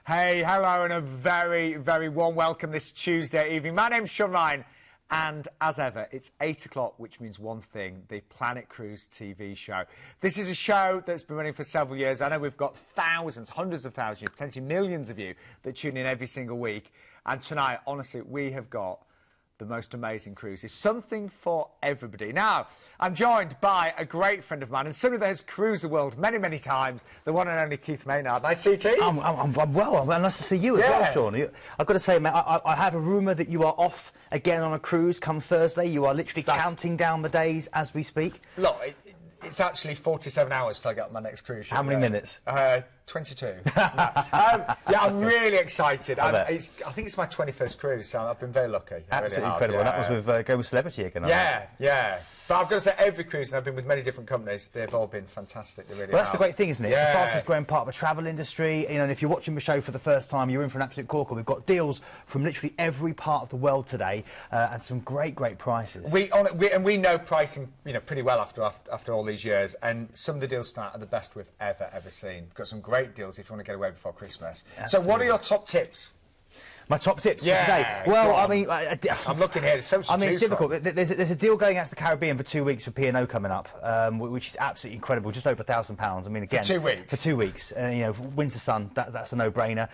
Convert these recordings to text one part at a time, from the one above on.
Hey, hello, and a very, very warm welcome this Tuesday evening. My name's Sean Ryan, and as ever, it's 8 o'clock, which means one thing, the Planet Cruise TV show. This is a show that's been running for several years. I know we've got thousands, hundreds of thousands, potentially millions of you that tune in every single week. And tonight, honestly, we have got the most amazing cruises, something for everybody. Now, I'm joined by a great friend of mine and somebody that has cruised the world many, many times, the one and only Keith Maynard. Nice to see you, Keith. I'm well. Nice to see you as well, Sean. I've got to say, mate, I have a rumour that you are off again on a cruise come Thursday. You are literally counting down the days as we speak. Look, it's actually 47 hours till I get on my next cruise ship. How many minutes? 22. Yeah, I'm really excited. I think it's my 21st cruise, so I've been very lucky. Absolutely really incredible. Yeah. That was with Go With Celebrity again. Yeah. But I've got to say, every cruise, and I've been with many different companies, they've all been fantastic. They really Well, that's the great thing, isn't it? It's the fastest growing part of the travel industry. You know, and if you're watching the show for the first time, you're in for an absolute corker. We've got deals from literally every part of the world today, and some great prices. We know pricing, pretty well after all these years, and some of the deals start are the best we've ever seen. We've got some great deals if you want to get away before Christmas. Absolutely. So, what are your top tips? My top tips for today. Well, I mean, I'm looking here. There's so much to it's difficult. From. There's a deal going out to the Caribbean for 2 weeks for P&O coming up, which is absolutely incredible. Just over £1,000. I mean, again, for 2 weeks. For 2 weeks, winter sun. That's a no-brainer.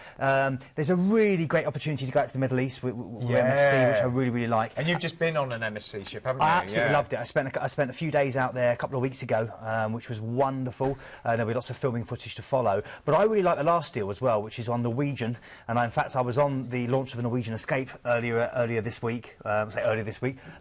There's a really great opportunity to go out to the Middle East with MSC, which I really like. And you've just been on an MSC ship, haven't you? I absolutely loved it. I spent a few days out there a couple of weeks ago, which was wonderful. There'll be lots of filming footage to follow. But I really like the last deal as well, which is on Norwegian. And in fact, I was on the launch of a Norwegian Escape earlier this week.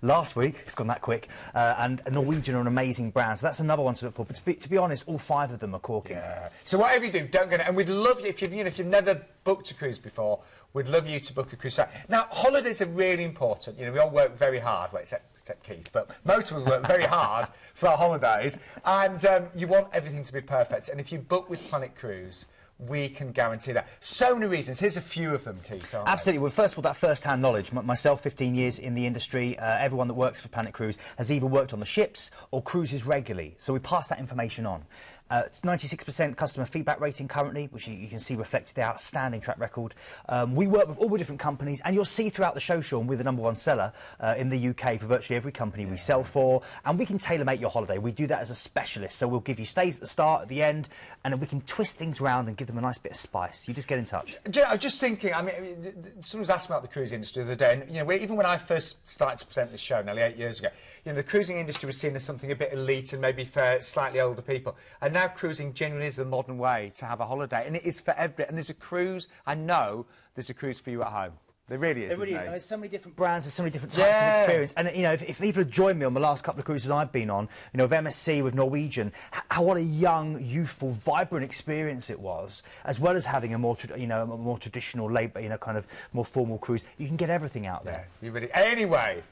Last week, it's gone that quick. And Norwegian are an amazing brand, so that's another one to look for. But to be honest, all 5 of them are corking. Yeah. So whatever you do, don't go. And we'd love you if you've never booked a cruise before. We'd love you to book a cruise. Now, holidays are really important. We all work very hard. Well, except Keith, but most of us work very hard for our holidays, and you want everything to be perfect. And if you book with Planet Cruise, we can guarantee that. So many reasons. Here's a few of them, Keith. Absolutely. Well, first of all, that first-hand knowledge. Myself, 15 years in the industry. Everyone that works for Planet Cruise has either worked on the ships or cruises regularly. So we pass that information on. It's 96% customer feedback rating currently, which you can see reflected the outstanding track record. We work with all the different companies, and you'll see throughout the show, Sean, we're the #1 seller in the UK for virtually every company we sell for, and we can tailor-make your holiday. We do that as a specialist, so we'll give you stays at the start, at the end, and then we can twist things around and give them a nice bit of spice. You just get in touch. I was just thinking, someone was asking about the cruise industry the other day, and even when I first started to present this show nearly 8 years ago, the cruising industry was seen as something a bit elite and maybe for slightly older people, and now cruising genuinely is the modern way to have a holiday, and it is for everybody. And there's a cruise, I know there's a cruise for you at home. There really is. There really is. There's so many different brands, there's so many different types of experience. And if people have joined me on the last couple of cruises I've been on, with MSC, with Norwegian, what a young, youthful, vibrant experience it was, as well as having a more, a more traditional, kind of more formal cruise. You can get everything out there. Yeah, you really. Anyway.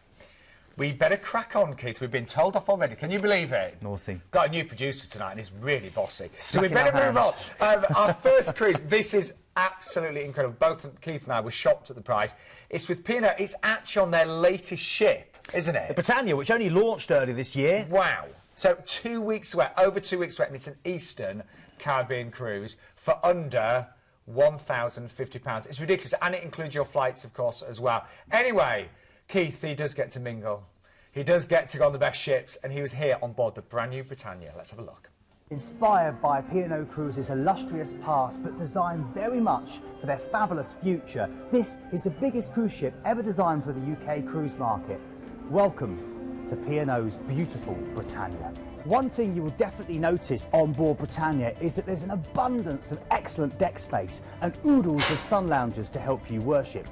We better crack on, Keith. We've been told off already. Can you believe it? Naughty. Got a new producer tonight, and he's really bossy. So we better move on. Our first cruise. This is absolutely incredible. Both Keith and I were shocked at the price. It's with P&O. It's actually on their latest ship, isn't it? The Britannia, which only launched earlier this year. Wow. So 2 weeks away, over 2 weeks away, and it's an Eastern Caribbean cruise for under £1,050. It's ridiculous, and it includes your flights, of course, as well. Anyway, Keith, he does get to mingle. He does get to go on the best ships, and he was here on board the brand new Britannia. Let's have a look. Inspired by P&O Cruises' illustrious past, but designed very much for their fabulous future, this is the biggest cruise ship ever designed for the UK cruise market. Welcome to P&O's beautiful Britannia. One thing you will definitely notice on board Britannia is that there's an abundance of excellent deck space and oodles of sun loungers to help you worship.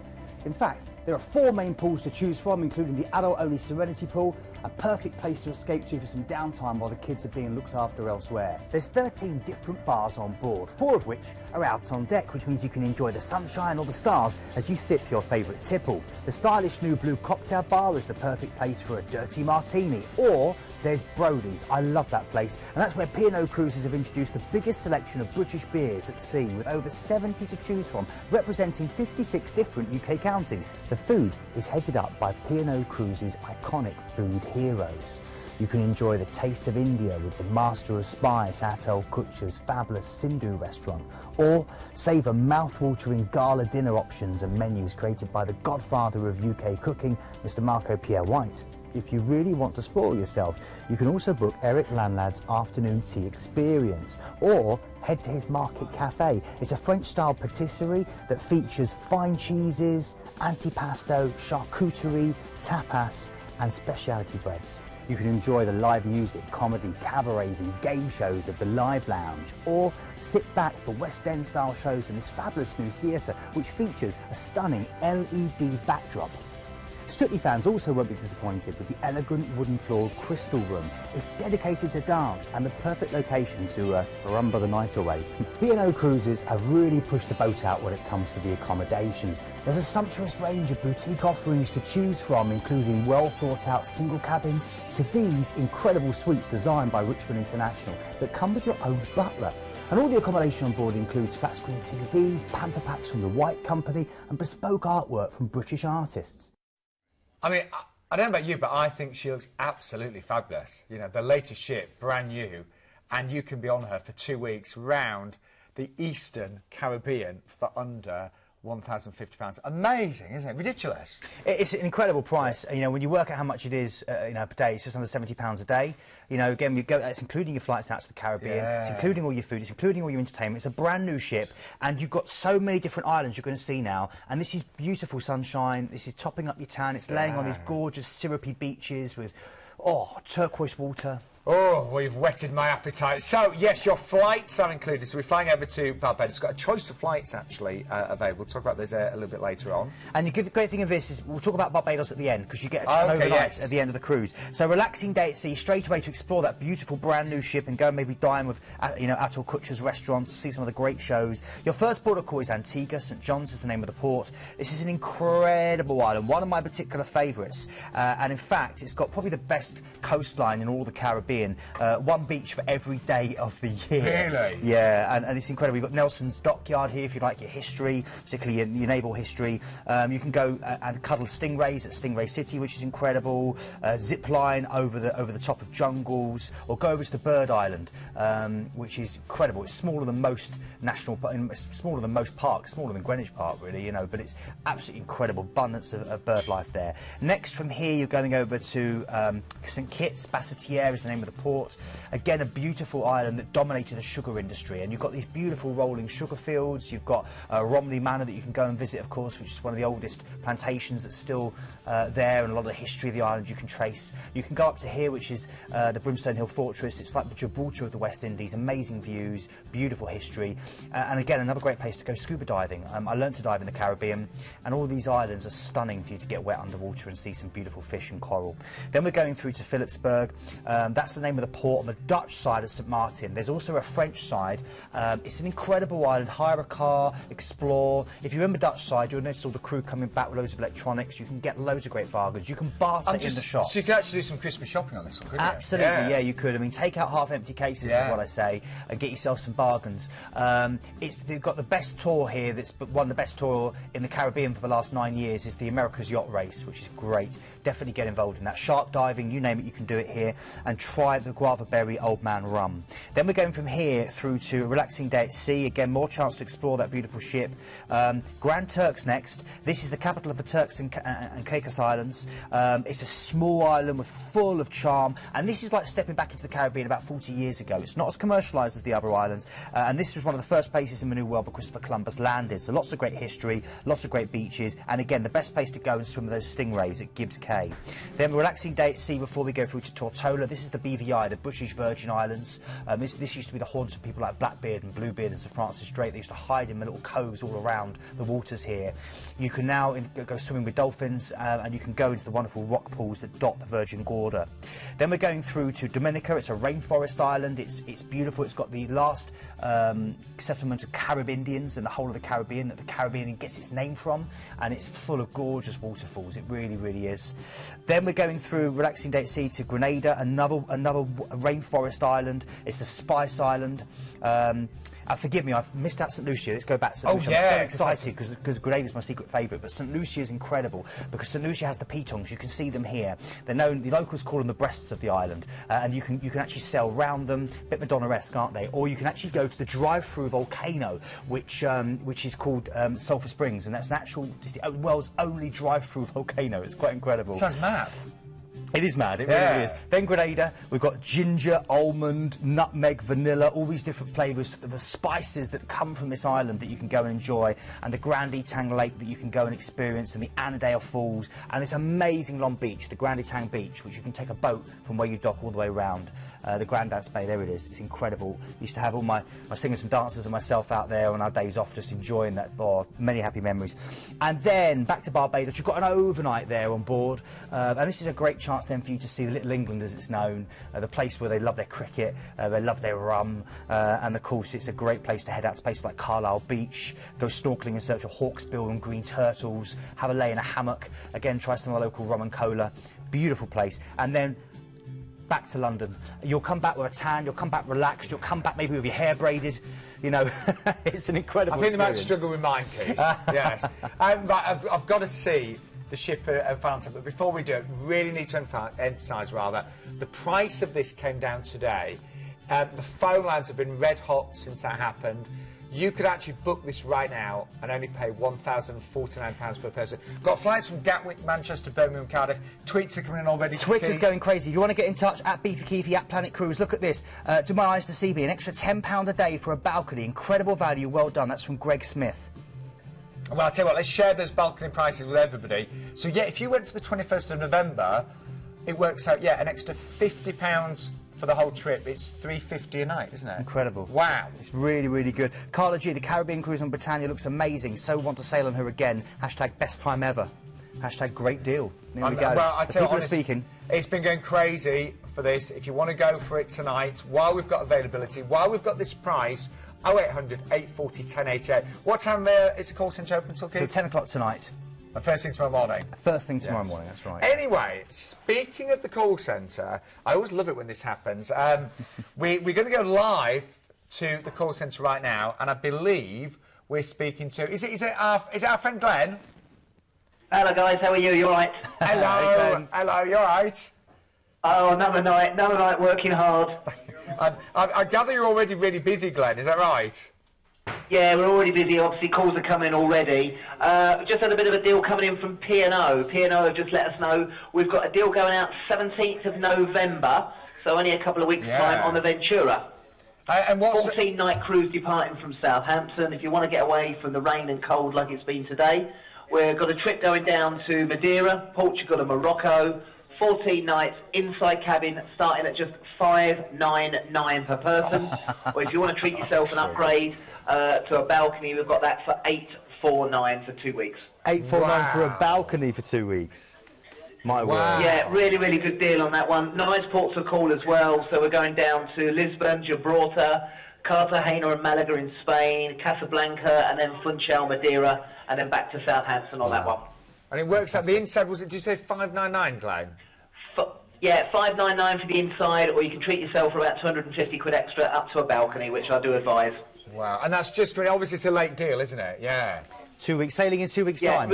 In fact, there are 4 main pools to choose from, including the adult-only Serenity Pool, a perfect place to escape to for some downtime while the kids are being looked after elsewhere. There's 13 different bars on board, 4 of which are out on deck, which means you can enjoy the sunshine or the stars as you sip your favourite tipple. The stylish new blue cocktail bar is the perfect place for a dirty martini, or there's Brody's. I love that place, and that's where P&O Cruises have introduced the biggest selection of British beers at sea, with over 70 to choose from, representing 56 different UK counties. The food is headed up by P&O Cruises' iconic food heroes. You can enjoy the taste of India with the Master of Spice Atal Kutcher's fabulous Sindhu restaurant, or savour mouth-watering gala dinner options and menus created by the godfather of UK cooking, Mr. Marco Pierre White. If you really want to spoil yourself, you can also book Eric Lanlad's afternoon tea experience, or head to his Market Cafe. It's a French-style patisserie that features fine cheeses, antipasto, charcuterie, tapas and specialty breads. You can enjoy the live music, comedy, cabarets and game shows of the Live Lounge, or sit back for West End style shows in this fabulous new theatre which features a stunning LED backdrop. Strictly fans also won't be disappointed with the elegant wooden floored Crystal Room. It's dedicated to dance and the perfect location to rumba the night away. P&O Cruises have really pushed the boat out when it comes to the accommodation. There's a sumptuous range of boutique offerings to choose from, including well thought out single cabins to these incredible suites designed by Richmond International that come with your own butler. And all the accommodation on board includes flat screen TVs, pamper packs from the White Company and bespoke artwork from British artists. I mean, I don't know about you, but I think she looks absolutely fabulous. You know, the latest ship, brand new, and you can be on her for 2 weeks round the Eastern Caribbean for under £1,050. Amazing, isn't it? Ridiculous. It's an incredible price. You know, when you work out how much it is, you know, per day, it's just under £70 a day. You know, again, it's including your flights out to the Caribbean. Yeah. It's including all your food. It's including all your entertainment. It's a brand new ship, and you've got so many different islands you're going to see now. And this is beautiful sunshine. This is topping up your tan. It's laying on these gorgeous syrupy beaches with, turquoise water. Oh, we've whetted my appetite. So, yes, your flights are included. So we're flying over to Barbados. It's got a choice of flights, actually, available. We'll talk about those a little bit later on. And the great thing of this is we'll talk about Barbados at the end, because you get an overnight at the end of the cruise. So relaxing day at sea, straight away to explore that beautiful brand new ship and go and maybe dine with, you know, Atal Kutcher's restaurant, see some of the great shows. Your first port of call is Antigua. St John's is the name of the port. This is an incredible island, one of my particular favourites. And in fact, it's got probably the best coastline in all the Caribbean. One beach for every day of the year. Really? Yeah, and it's incredible. You've got Nelson's Dockyard here if you like your history, particularly your naval history. You can go and cuddle stingrays at Stingray City, which is incredible. Zip line over the top of jungles, or go over to the Bird Island, which is incredible. It's smaller than most smaller than most parks, smaller than Greenwich Park, really, you know. But it's absolutely incredible, abundance of bird life there. Next from here, you're going over to St Kitts. Bassetiere is the name of the port. Again, a beautiful island that dominated the sugar industry, and you've got these beautiful rolling sugar fields. You've got Romney Manor that you can go and visit, of course, which is one of the oldest plantations that's still there, and a lot of the history of the island you can trace. You can go up to here, which is the Brimstone Hill Fortress. It's like the Gibraltar of the West Indies. Amazing views, beautiful history, and again, another great place to go scuba diving. I learned to dive in the Caribbean, and all these islands are stunning for you to get wet underwater and see some beautiful fish and coral. Then we're going through to Philipsburg. That's the name of the port. On the Dutch side of St Martin, there's also a French side. It's an incredible island. Hire a car, explore. If you remember Dutch side, you'll notice all the crew coming back with loads of electronics. You can get loads of great bargains. You can barter in the shops. So you could actually do some Christmas shopping on this one, couldn't you? Absolutely, yeah, you could. I mean, take out half-empty cases is what I say, and get yourself some bargains. They've got the best tour here. That's one of the best tour in the Caribbean for the last 9 years. Is the America's Yacht Race, which is great. Definitely get involved in that. Shark diving, you name it, you can do it here. And try the Guava Berry Old Man Rum. Then we're going from here through to a relaxing day at sea. Again, more chance to explore that beautiful ship. Grand Turks next. This is the capital of the Turks and Caicos Islands. It's a small island full of charm, and this is like stepping back into the Caribbean about 40 years ago. It's not as commercialised as the other islands, and this was one of the first places in the New World where Christopher Columbus landed. So lots of great history, lots of great beaches, and again, the best place to go and swim with those stingrays at Gibbs Cay. Then a relaxing day at sea before we go through to Tortola. This is the BVI, the British Virgin Islands. This used to be the haunt of people like Blackbeard and Bluebeard and Sir Francis Drake. They used to hide in the little coves all around the waters here. You can now go swimming with dolphins, and you can go into the wonderful rock pools that dot the Virgin Gorda. Then we're going through to Dominica. It's a rainforest island. It's beautiful. It's got the last settlement of Carib Indians in the whole of the Caribbean that the Caribbean gets its name from, and it's full of gorgeous waterfalls. It really, really is. Then we're going through relaxing day at sea to Grenada, another rainforest island. It's the Spice Island. Forgive me, I've missed out St Lucia. Let's go back to St Lucia. Yeah, I'm so excited because Grenada's my secret favourite, but St Lucia is incredible because St Lucia has the pitons. You can see them here. They're known. The locals call them the breasts of the island, and you can actually sail round them. A bit Madonna-esque, aren't they? Or you can actually go to the drive-through volcano, which is called Sulphur Springs, and that's it's the world's only drive-through volcano. It's quite incredible. Sounds mad. It is mad, it really is. Then Grenada, we've got ginger, almond, nutmeg, vanilla, all these different flavours, the spices that come from this island that you can go and enjoy, and the Grand Tang Lake that you can go and experience, and the Annandale Falls, and this amazing long beach, the Grand Tang Beach, which you can take a boat from where you dock all the way around. The Grandad's Bay, there it is. It's incredible. Used to have all my singers and dancers and myself out there on our days off, just enjoying that. Oh, many happy memories. And then back to Barbados. You've got an overnight there on board, and this is a great chance then for you to see the Little England, as it's known, the place where they love their cricket, they love their rum, and of course it's a great place to head out to places like Carlisle Beach, go snorkelling in search of hawksbill and green turtles, have a lay in a hammock, again try some of the local rum and cola. Beautiful place. And then back to London. You'll come back with a tan, you'll come back relaxed, you'll come back maybe with your hair braided, you know. It's an incredible I think experience. they might struggle with mine, Keith. Yes. Right, I've got to see the ship at Fountain, but before we do it, really need to emphasise the price of this came down today. The phone lines have been red hot since that happened. You could actually book this right now and only pay £1,049 per person. Got flights from Gatwick, Manchester, Birmingham, Cardiff. Tweets are coming in already. Twitter's going crazy. If you want to get in touch, at Beefy at Planet Cruise, look at this. Do my eyes deceive me? An extra £10 a day for a balcony. Incredible value. Well done. That's from Greg Smith. Well, I'll tell you what, let's share those balcony prices with everybody. So, yeah, if you went for the 21st of November, it works out, yeah, an extra £50 for the whole trip. It's $350 a night, isn't it? Incredible. Wow. It's really, really good. Carla G, the Caribbean cruise on Britannia looks amazing. So want to sail on her again. Hashtag best time ever. Hashtag great deal. There we go. Well, I tell you, people are speaking. It's been going crazy for this. If you want to go for it tonight, while we've got availability, while we've got this price, 0800 840 1088. What time is the call centre open till, Keith? So 10 o'clock tonight. First thing tomorrow morning. First thing tomorrow morning, that's right. Anyway, speaking of the call centre, I always love it when this happens. We're going to go live to the call centre right now, and I believe we're speaking to... Is it our friend Glenn? Hello guys, how are you? You alright? Hello, hello, you alright? Oh, another night working hard. I gather you're already really busy, Glenn, is that right? Yeah, we're already busy. Obviously, calls are coming already. Just had a bit of a deal coming in from P&O. P&O have just let us know we've got a deal going out 17th of November, so only a couple of weeks' time on the Ventura. And what's 14-night cruise departing from Southampton. If you want to get away from the rain and cold like it's been today, we've got a trip going down to Madeira, Portugal and Morocco. 14 nights, inside cabin, starting at just $599 per person. Or if you want to treat yourself an upgrade to a balcony, we've got that for $849 for 2 weeks. $849 for a balcony for 2 weeks. My word. Yeah, really, really good deal on that one. Nice ports of call as well. So we're going down to Lisbon, Gibraltar, Cartagena and Malaga in Spain, Casablanca, and then Funchal, Madeira, and then back to Southampton on that one. And it works out, the inside, did you say $599, Glenn? Yeah, $599 for the inside, or you can treat yourself for about 250 quid extra up to a balcony, which I do advise. Wow, and that's just, obviously it's a late deal, isn't it? Yeah. 2 weeks, sailing in 2 weeks' time.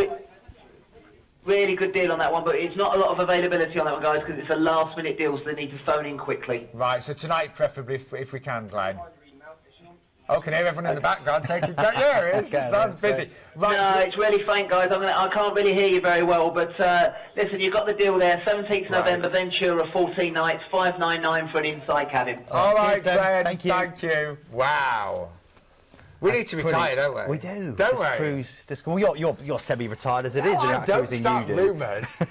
Really good deal on that one, but it's not a lot of availability on that one, guys, because it's a last-minute deal, so they need to phone in quickly. Right, so tonight, preferably, if we can, Glenn. Oh, can hear everyone in the background taking... Yeah, it is. It sounds busy. Right. No, it's really faint, guys. I can't really hear you very well, but listen, you've got the deal there. 17th November, Ventura, 14 nights, $599 for an inside cabin. All right, Glenn. Thank you. Wow. We need to retire, don't we? We do. Don't we? Cruise, well, you're semi-retired as it is. Don't start rumours.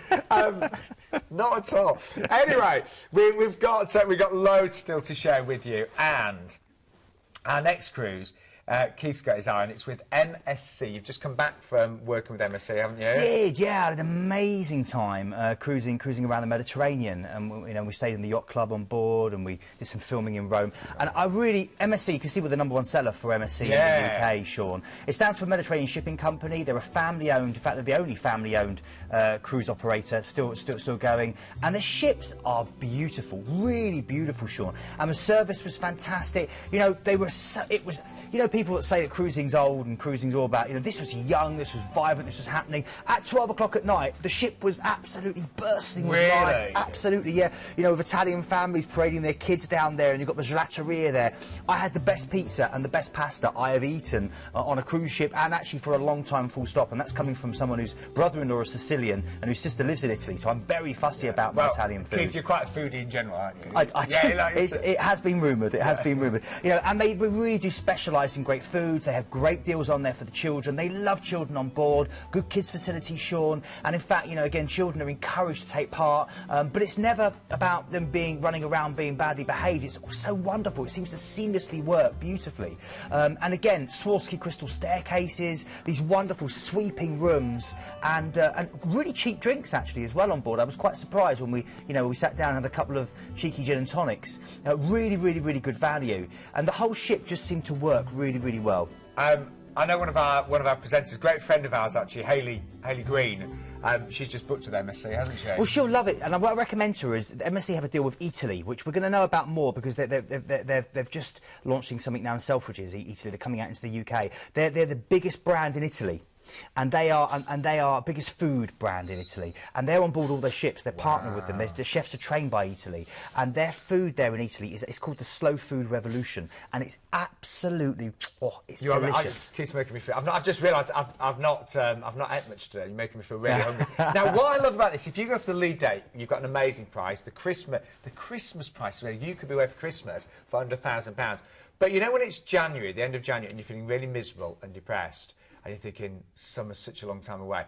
Not at all. Anyway, we've got loads still to share with you, and our next cruise Keith's got his eye on. It's with MSC. You've just come back from working with MSC, haven't you? Did, yeah. I had an amazing time cruising around the Mediterranean. And you know, we stayed in the yacht club on board, and we did some filming in Rome. And I really, MSC, you can see we're the #1 seller for MSC in the UK, Sean. It stands for Mediterranean Shipping Company. They're a family-owned, in fact, they're the only family-owned cruise operator still going. And the ships are beautiful, really beautiful, Sean. And the service was fantastic. You know, they were it was, you know, people that say that cruising's old and cruising's all about, you know, this was young, this was vibrant, this was happening. At 12 o'clock at night, the ship was absolutely bursting with life. Absolutely, yeah. You know, with Italian families parading their kids down there, and you've got the gelateria there. I had the best pizza and the best pasta I have eaten on a cruise ship, and actually for a long time, full stop. And that's coming from someone whose brother-in-law is Sicilian and whose sister lives in Italy, so I'm very fussy about my Italian food. Keith, you're quite a foodie in general, aren't you? It has been rumoured, it has been rumoured. You know, and they really do specialise in great foods. They have great deals on there for the children. They love children on board. Good kids facility, Sean. And in fact, you know, again, children are encouraged to take part, but it's never about them running around being badly behaved. It's so wonderful. It seems to seamlessly work beautifully. And again, Swarovski crystal staircases, these wonderful sweeping rooms, and really cheap drinks actually as well on board. I was quite surprised when we sat down and had a couple of cheeky gin and tonics. Really, really, really good value, and the whole ship just seemed to work really, really well. I know one of our presenters, great friend of ours actually, Hayley Green. She's just booked with MSC, hasn't she? Well, she'll love it. And what I recommend to her is that MSC have a deal with Italy, which we're going to know about more because they've just launching something now in Selfridges, Italy. They're coming out into the UK. They're the biggest brand in Italy. And they are biggest food brand in Italy, and they're on board all their ships. They're partnered with them. The chefs are trained by Italy, and their food there in Italy it's called the slow food revolution, and it's absolutely it's delicious. Keeps making me feel. I've just realised I've not ate much today. You're making me feel really hungry. Now, what I love about this, if you go for the lead date, you've got an amazing price. The Christmas price, where you could be away for Christmas for under £1,000. But you know when it's January, the end of January, and you're feeling really miserable and depressed, and you're thinking summer's such a long time away,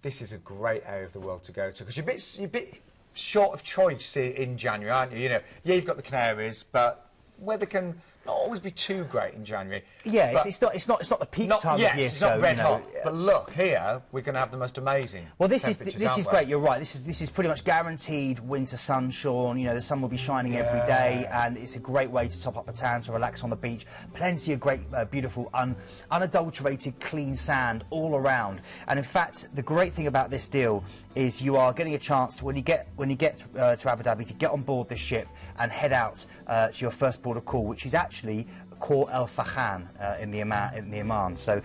this is a great area of the world to go to, because you're a bit short of choice in January, aren't you? You know, yeah, you've got the Canaries, but weather can not always be too great in January. Yeah, it's not the peak time of year. Yes, it's not red hot. But look, here we're going to have the most amazing. Well, this is great. You're right. This is pretty much guaranteed winter sun, Sean. You know, the sun will be shining every day, and it's a great way to top up a tan, to relax on the beach. Plenty of great, beautiful, unadulterated, clean sand all around. And in fact, the great thing about this deal is you are getting a chance to, when you get to Abu Dhabi, to get on board this ship and head out to your first port of call, which is actually Khor El Fakhan in the Oman. So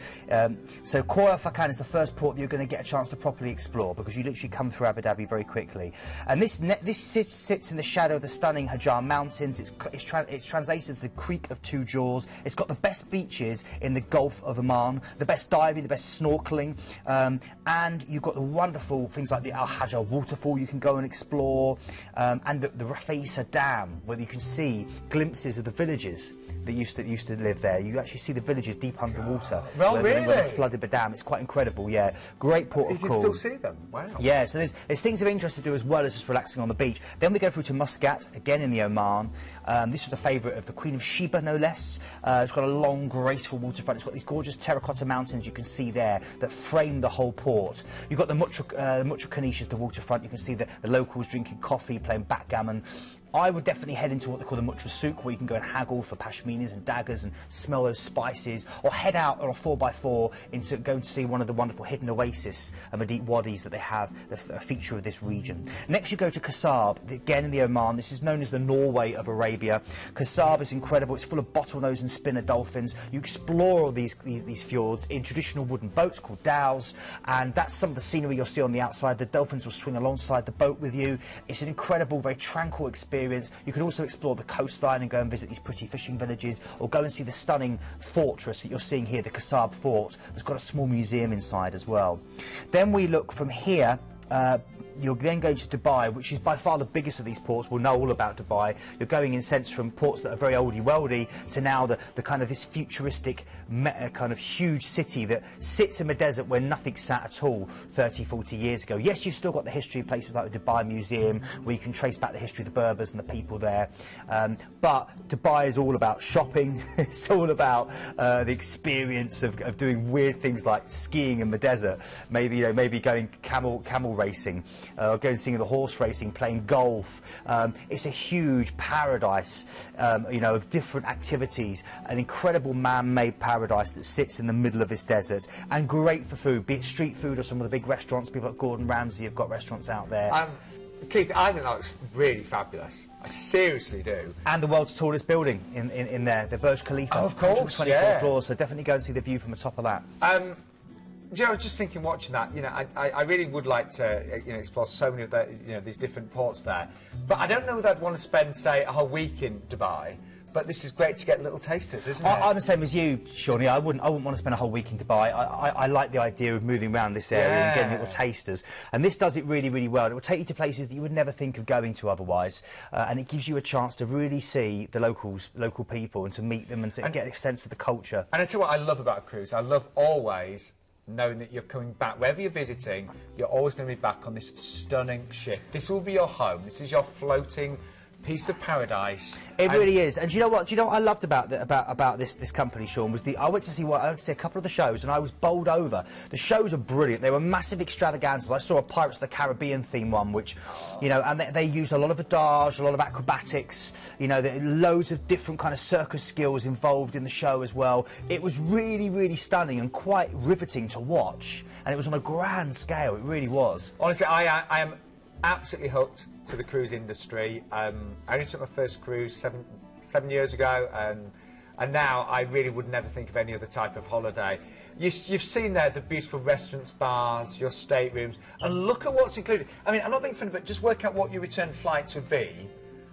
Khor El Fakhan is the first port that you're going to get a chance to properly explore, because you literally come through Abu Dhabi very quickly. And this sits in the shadow of the stunning Hajar Mountains. It's translated as the Creek of Two Jaws. It's got the best beaches in the Gulf of Oman, the best diving, the best snorkeling, and you've got the wonderful things like the Al Hajar waterfall you can go and explore, and the Rafaisa Dam, where you can see glimpses of the villages that used to live there. You actually see the villages deep underwater. Well, really? Where they flooded the dam. It's quite incredible, yeah. Great port of call. You can still see them, wow. Yeah, so there's things of interest to do as well as just relaxing on the beach. Then we go through to Muscat, again in the Oman. This was a favourite of the Queen of Sheba, no less. It's got a long, graceful waterfront. It's got these gorgeous terracotta mountains you can see there that frame the whole port. You've got the Mutra Canishas, the waterfront. You can see the locals drinking coffee, playing backgammon. I would definitely head into what they call the Mutra Souk, where you can go and haggle for pashminas and daggers and smell those spices, or head out on a 4x4 into going to see one of the wonderful hidden oasis and the deep wadis that they have, a feature of this region. Next you go to Kasab, again in the Oman. This is known as the Norway of Arabia. Kasab is incredible. It's full of bottlenose and spinner dolphins. You explore all these fjords in traditional wooden boats called dhows, and that's some of the scenery you'll see on the outside. The dolphins will swing alongside the boat with you. It's an incredible, very tranquil experience. You can also explore the coastline and go and visit these pretty fishing villages, or go and see the stunning fortress that you're seeing here, the Kasab Fort. It's got a small museum inside as well. Then we look from here You're then going to Dubai, which is by far the biggest of these ports. We'll know all about Dubai. You're going in sense from ports that are very oldie-weldy to now the kind of this futuristic kind of huge city that sits in the desert where nothing sat at all 30, 40 years ago. Yes, you've still got the history of places like the Dubai Museum, where you can trace back the history of the Berbers and the people there. But Dubai is all about shopping. It's all about the experience of doing weird things like skiing in the desert. Maybe, maybe going camel racing, going seeing the horse racing, playing golf. It's a huge paradise, of different activities. An incredible man-made paradise that sits in the middle of this desert, and great for food, be it street food or some of the big restaurants. People like Gordon Ramsay have got restaurants out there. Keith, I think that looks really fabulous. I seriously do. And the world's tallest building in there, the Burj Khalifa. Oh, of course, 24 floors, so definitely go and see the view from the top of that. Joe, I was just thinking, watching that, I really would like to, explore so many of the, these different ports there. But I don't know whether I'd want to spend, say, a whole week in Dubai. But this is great to get little tasters, isn't it? I'm the same as you, Shawnee. I wouldn't want to spend a whole week in Dubai. I like the idea of moving around this area and getting little tasters. And this does it really, really well. It will take you to places that you would never think of going to otherwise. And it gives you a chance to really see the local people and to meet them and to get a sense of the culture. And I tell you what I love about a cruise. I love always knowing that you're coming back. Wherever you're visiting, you're always going to be back on this stunning ship. This will be your home. This is your floating piece of paradise. It really is. And do you know what? I loved about this company, Sean, was I went to see a couple of the shows, and I was bowled over. The shows are brilliant. They were massive extravaganzas. I saw a Pirates of the Caribbean theme one, which, and they used a lot of adage, a lot of acrobatics. There loads of different kind of circus skills involved in the show as well. It was really, really stunning and quite riveting to watch. And it was on a grand scale. It really was. Honestly, I am absolutely hooked to the cruise industry. I only took my first cruise seven years ago, and now I really would never think of any other type of holiday. You've seen there the beautiful restaurants, bars, your staterooms, and look at what's included. I mean, I'm not being funny, but just work out what your return flights would be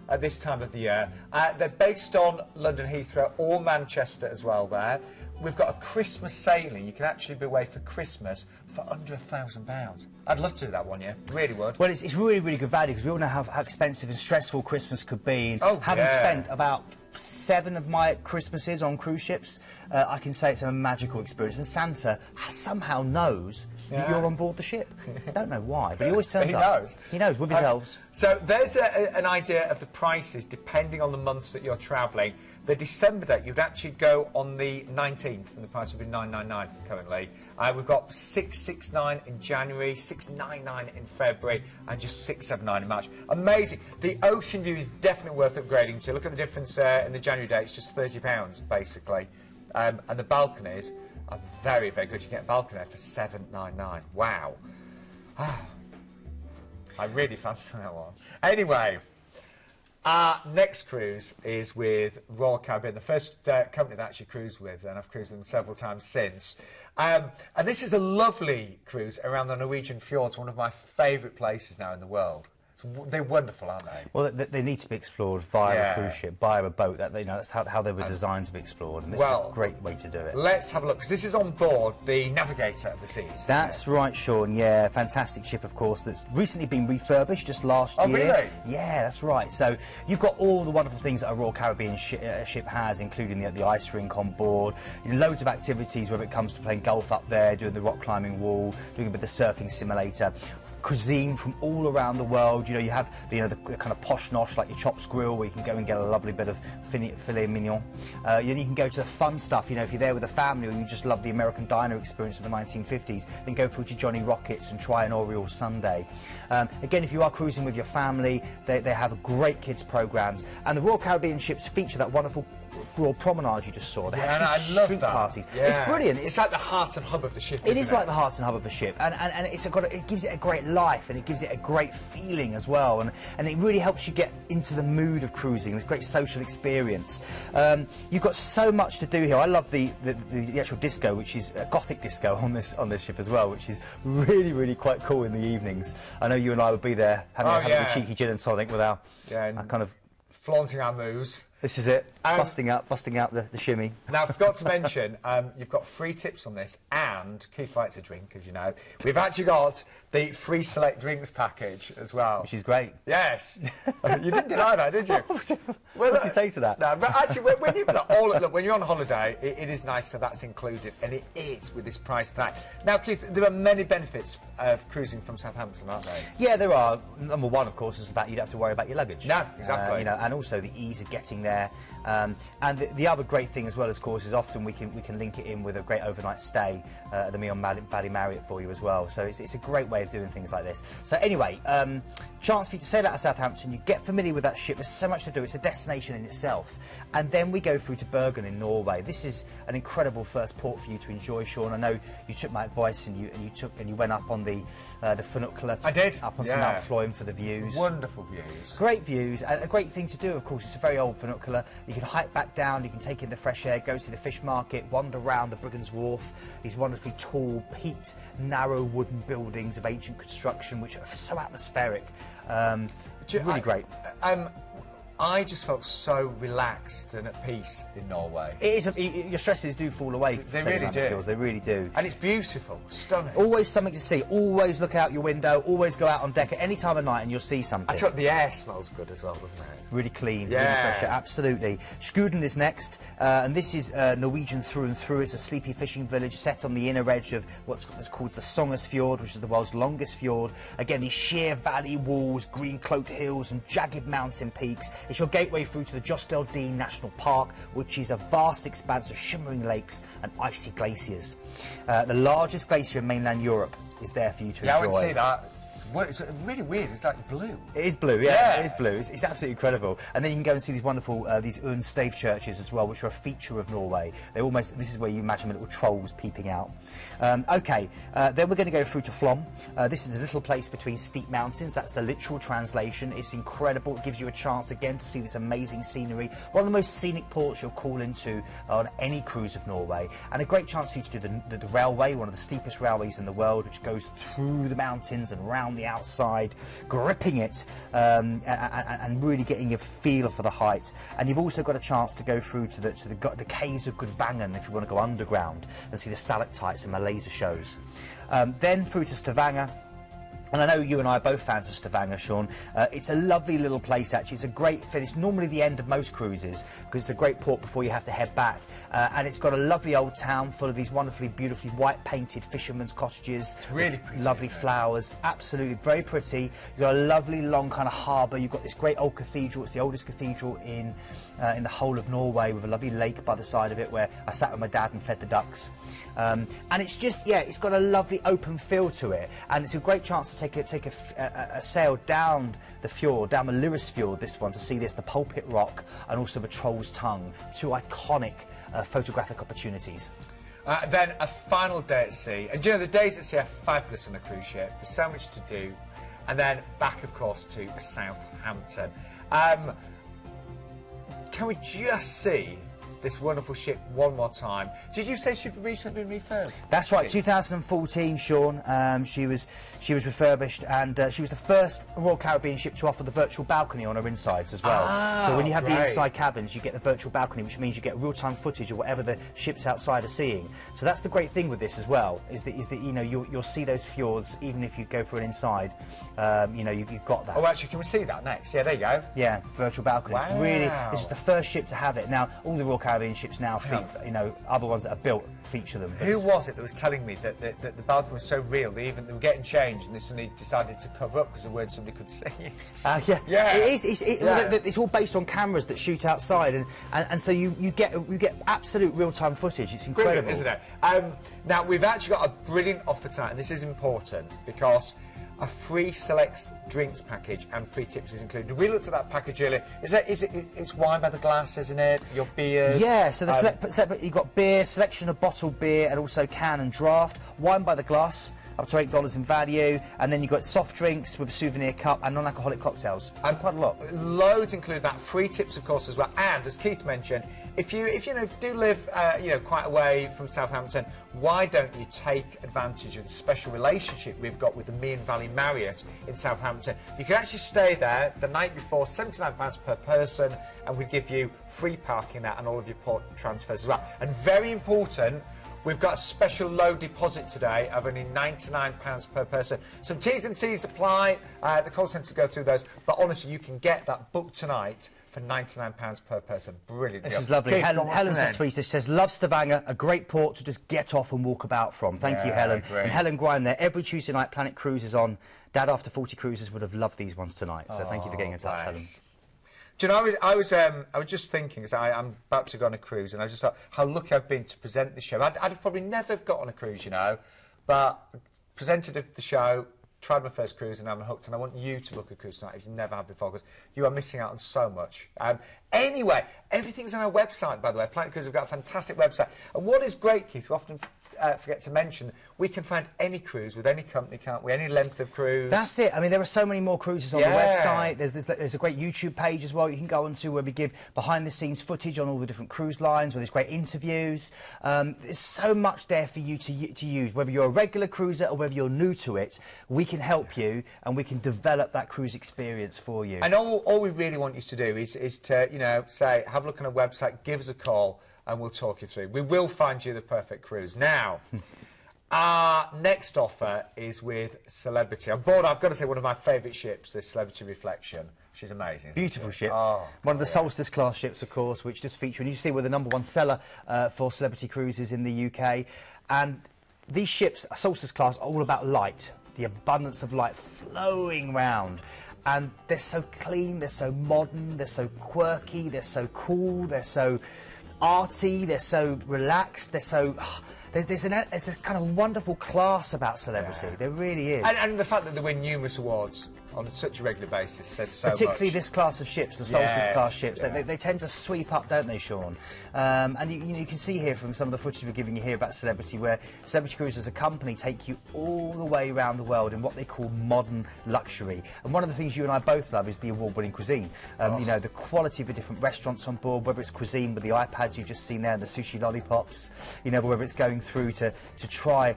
at this time of the year. They're based on London Heathrow or Manchester as well there. We've got a Christmas sailing. You can actually be away for Christmas for under £1,000. I'd love to do that one year. Really would. Well, it's really, really good value, because we all know how expensive and stressful Christmas could be. And having spent about 7 of my Christmases on cruise ships, I can say it's a magical experience. And Santa somehow knows that you're on board the ship. I don't know why, but he always turns up. He knows, with his elves. So there's an idea of the prices depending on the months that you're travelling. The December date, you'd actually go on the 19th, and the price would be $999 currently. We've got $669 in January, $699 in February, and just $679 in March. Amazing. The ocean view is definitely worth upgrading to. Look at the difference in the January date. It's just £30, basically. And the balconies are very, very good. You get a balcony there for $799. Wow. I really fancy that one. Anyway, our next cruise is with Royal Caribbean, the first company that I actually cruised with, and I've cruised them several times since. And this is a lovely cruise around the Norwegian fjords, one of my favourite places now in the world. They're wonderful, aren't they? Well, they need to be explored via a cruise ship, via a boat. That's how they were designed to be explored, and this is a great way to do it. Let's have a look, because this is on board the Navigator of the Seas. That's right, Sean. Yeah, fantastic ship, of course, that's recently been refurbished just last year. Oh, really? Yeah, that's right. So you've got all the wonderful things that a Royal Caribbean ship has, including the ice rink on board. Loads of activities, whether it comes to playing golf up there, doing the rock climbing wall, doing a bit of the surfing simulator. Cuisine from all around the world. You have the kind of posh nosh, like your Chops Grill, where you can go and get a lovely bit of filet mignon. You can go to the fun stuff. If you're there with a family, or you just love the American diner experience of the 1950s, then go through to Johnny Rockets and try an Oriole sundae. Again, if you are cruising with your family, they have great kids programs, and the Royal Caribbean ships feature that wonderful Royal Promenade you just saw. They have street parties. Yeah. It's brilliant. It's like the heart and hub of the ship. It is like the heart and hub of the ship, and it gives it a great life, and it gives it a great feeling as well, and it really helps you get into the mood of cruising. This great social experience. You've got so much to do here. I love the actual disco, which is a Gothic disco on this ship as well, which is really, really quite cool in the evenings. I know you and I would be there having a cheeky gin and tonic with our kind of flaunting our moves. This is it. Busting out the shimmy. Now, I forgot to mention, you've got free tips on this, and Keith likes a drink, as you know. We've actually got the free select drinks package as well. Which is great. Yes. You didn't deny that, did you? What did you say to that? No, but actually, when you're on holiday, it is nice to have that's included, and it is with this price tag. Now, Keith, there are many benefits of cruising from Southampton, aren't there? Yeah, there are. Number one, of course, is that you don't have to worry about your luggage. No, exactly. You know, and also the ease of getting there. And the other great thing as well, of course, is often we can link it in with a great overnight stay at the Meon Valley Marriott for you as well. So it's a great way of doing things like this. So anyway, chance for you to sail out of Southampton, you get familiar with that ship. There's so much to do. It's a destination in itself. And then we go through to Bergen in Norway. This is an incredible first port for you to enjoy, Sean. I know you took my advice and you went up on the funicular. I did. Up onto Mount Floyne for the views. Wonderful views. Great views, and a great thing to do, of course. It's a very old funicular. You can hike back down, you can take in the fresh air, go see the fish market, wander around the Brigand's Wharf, these wonderfully tall, peaked, narrow wooden buildings of ancient construction, which are so atmospheric. Really great. I just felt so relaxed and at peace in Norway. It is. Your stresses do fall away. They really do. Fjords, they really do. And it's beautiful, stunning. Always something to see. Always look out your window. Always go out on deck at any time of night, and you'll see something. That's what the air smells good as well, doesn't it? Really clean, yeah. really fresh, absolutely. Skuden is next, and this is Norwegian through and through. It's a sleepy fishing village set on the inner edge of what's called the Songes Fjord, which is the world's longest fjord. Again, these sheer valley walls, green-cloaked hills, and jagged mountain peaks. It's your gateway through to the Jostedal National Park, which is a vast expanse of shimmering lakes and icy glaciers. The largest glacier in mainland Europe is there for you to enjoy. Yeah, I would see that. It's really weird. It's like blue. It is blue, yeah. It is blue. It's absolutely incredible. And then you can go and see these wonderful these urn stave churches as well, which are a feature of Norway. This is where you imagine the little trolls peeping out. Then we're going to go through to Flom. This is a little place between steep mountains. That's the literal translation. It's incredible. It gives you a chance again to see this amazing scenery. One of the most scenic ports you'll call into on any cruise of Norway, and a great chance for you to do the railway, one of the steepest railways in the world, which goes through the mountains and around the outside, gripping it and really getting a feel for the height. And you've also got a chance to go through to the caves of Gudvangen if you want to go underground and see the stalactites and the laser shows. Then through to Stavanger. And I know you and I are both fans of Stavanger, Sean. It's a lovely little place, actually. It's a great finish. Normally the end of most cruises, because it's a great port before you have to head back. And it's got a lovely old town full of these wonderfully, beautifully white-painted fishermen's cottages. It's really pretty. Lovely flowers. Absolutely, very pretty. You've got a lovely, long kind of harbour. You've got this great old cathedral. It's the oldest cathedral in the whole of Norway, with a lovely lake by the side of it where I sat with my dad and fed the ducks. And it's just, it's got a lovely open feel to it. And it's a great chance to take a sail down the fjord, down the Lyrus Fjord, this one, to see the Pulpit Rock and also the Troll's Tongue, two iconic photographic opportunities. Then a final day at sea. And you know, the days at sea are fabulous on a cruise ship. There's so much to do. And then back, of course, to Southampton. Can we just see this wonderful ship one more time? Did you say she'd recently been refurbished? That's right, 2014, Sean. She was refurbished, and she was the first Royal Caribbean ship to offer the virtual balcony on her insides as well. So when you have the inside cabins, you get the virtual balcony, which means you get real-time footage of whatever the ships outside are seeing. So that's the great thing with this as well, is that you know you'll see those fjords even if you go for an inside. You know, you've got that. Oh, actually, can we see that next? Yeah, there you go. Yeah, virtual balcony. Wow. Really, this is the first ship to have it. Now, all the Royal Caribbean ships now, you know, other ones that are built feature them. Who was it that was telling me that the balcony was so real they were getting changed and they suddenly decided to cover up because the word somebody could see? Yeah. It is. It's all based on cameras that shoot outside, and so you get absolute real-time footage. It's incredible, brilliant, isn't it? Now we've actually got a brilliant offer tonight, and this is important because a free select drinks package and free tips is included. We looked at that package earlier. It's wine by the glass, isn't it? Your beers. Yeah, so the you've got beer, selection of bottled beer, and also can and draft. Wine by the glass. up to $8 in value, and then you've got soft drinks with a souvenir cup and non-alcoholic cocktails. And quite a lot. Loads include that. Free tips, of course, as well. And as Keith mentioned, if you do live quite away from Southampton, why don't you take advantage of the special relationship we've got with the Meon Valley Marriott in Southampton? You can actually stay there the night before, £79 per person, and we give you free parking there and all of your port transfers as well. And very important, we've got a special low deposit today of only £99 per person. Some T's and C's apply. The call centre go through those. But honestly, you can get that booked tonight for £99 per person. Brilliant. This is lovely. Helen's just tweeted. She says, love Stavanger, a great port to just get off and walk about from. Thank you, Helen. And Helen Grime there. Every Tuesday night, Planet Cruises on. Dad After 40 Cruises would have loved these ones tonight. So thank you for getting in touch, Helen. Do you know, I was just thinking, because I'm about to go on a cruise, and I just thought how lucky I've been to present the show. I'd have probably never got on a cruise, you know, but presented the show, tried my first cruise, and I'm hooked. And I want you to book a cruise tonight if you've never had before, because you are missing out on so much. Anyway, everything's on our website, by the way. Planet Cruises have got a fantastic website. And what is great, Keith, we often forget to mention, we can find any cruise with any company, can't we? Any length of cruise. That's it. I mean, there are so many more cruises on the website. There's a great YouTube page as well you can go onto where we give behind-the-scenes footage on all the different cruise lines, where there's great interviews. There's so much there for you to use. Whether you're a regular cruiser or whether you're new to it, we can help you and we can develop that cruise experience for you. And all we really want you to do is to, say, have a look on our website, give us a call, and we'll talk you through. We will find you the perfect cruise. Now, our next offer is with Celebrity. On board, I've got to say, one of my favourite ships, this Celebrity Reflection. She's amazing. Beautiful ship. One of the Solstice class ships, of course, which just feature, and you see we're the #1 seller for Celebrity Cruises in the UK. And these ships, Solstice class, are all about light, the abundance of light flowing round. And they're so clean, they're so modern, they're so quirky, they're so cool, they're so arty, they're so relaxed, they're so... There's a kind of wonderful class about Celebrity. There really is. And the fact that they win numerous awards on such a regular basis says so much. Particularly this class of ships, the Solstice class ships. They tend to sweep up, don't they, Sean? And you can see here from some of the footage we're giving you here about Celebrity, where Celebrity Cruises as a company take you all the way around the world in what they call modern luxury. And one of the things you and I both love is the award-winning cuisine. You know, the quality of the different restaurants on board, whether it's cuisine with the iPads you've just seen there, and the sushi lollipops, you know, whether it's going through to try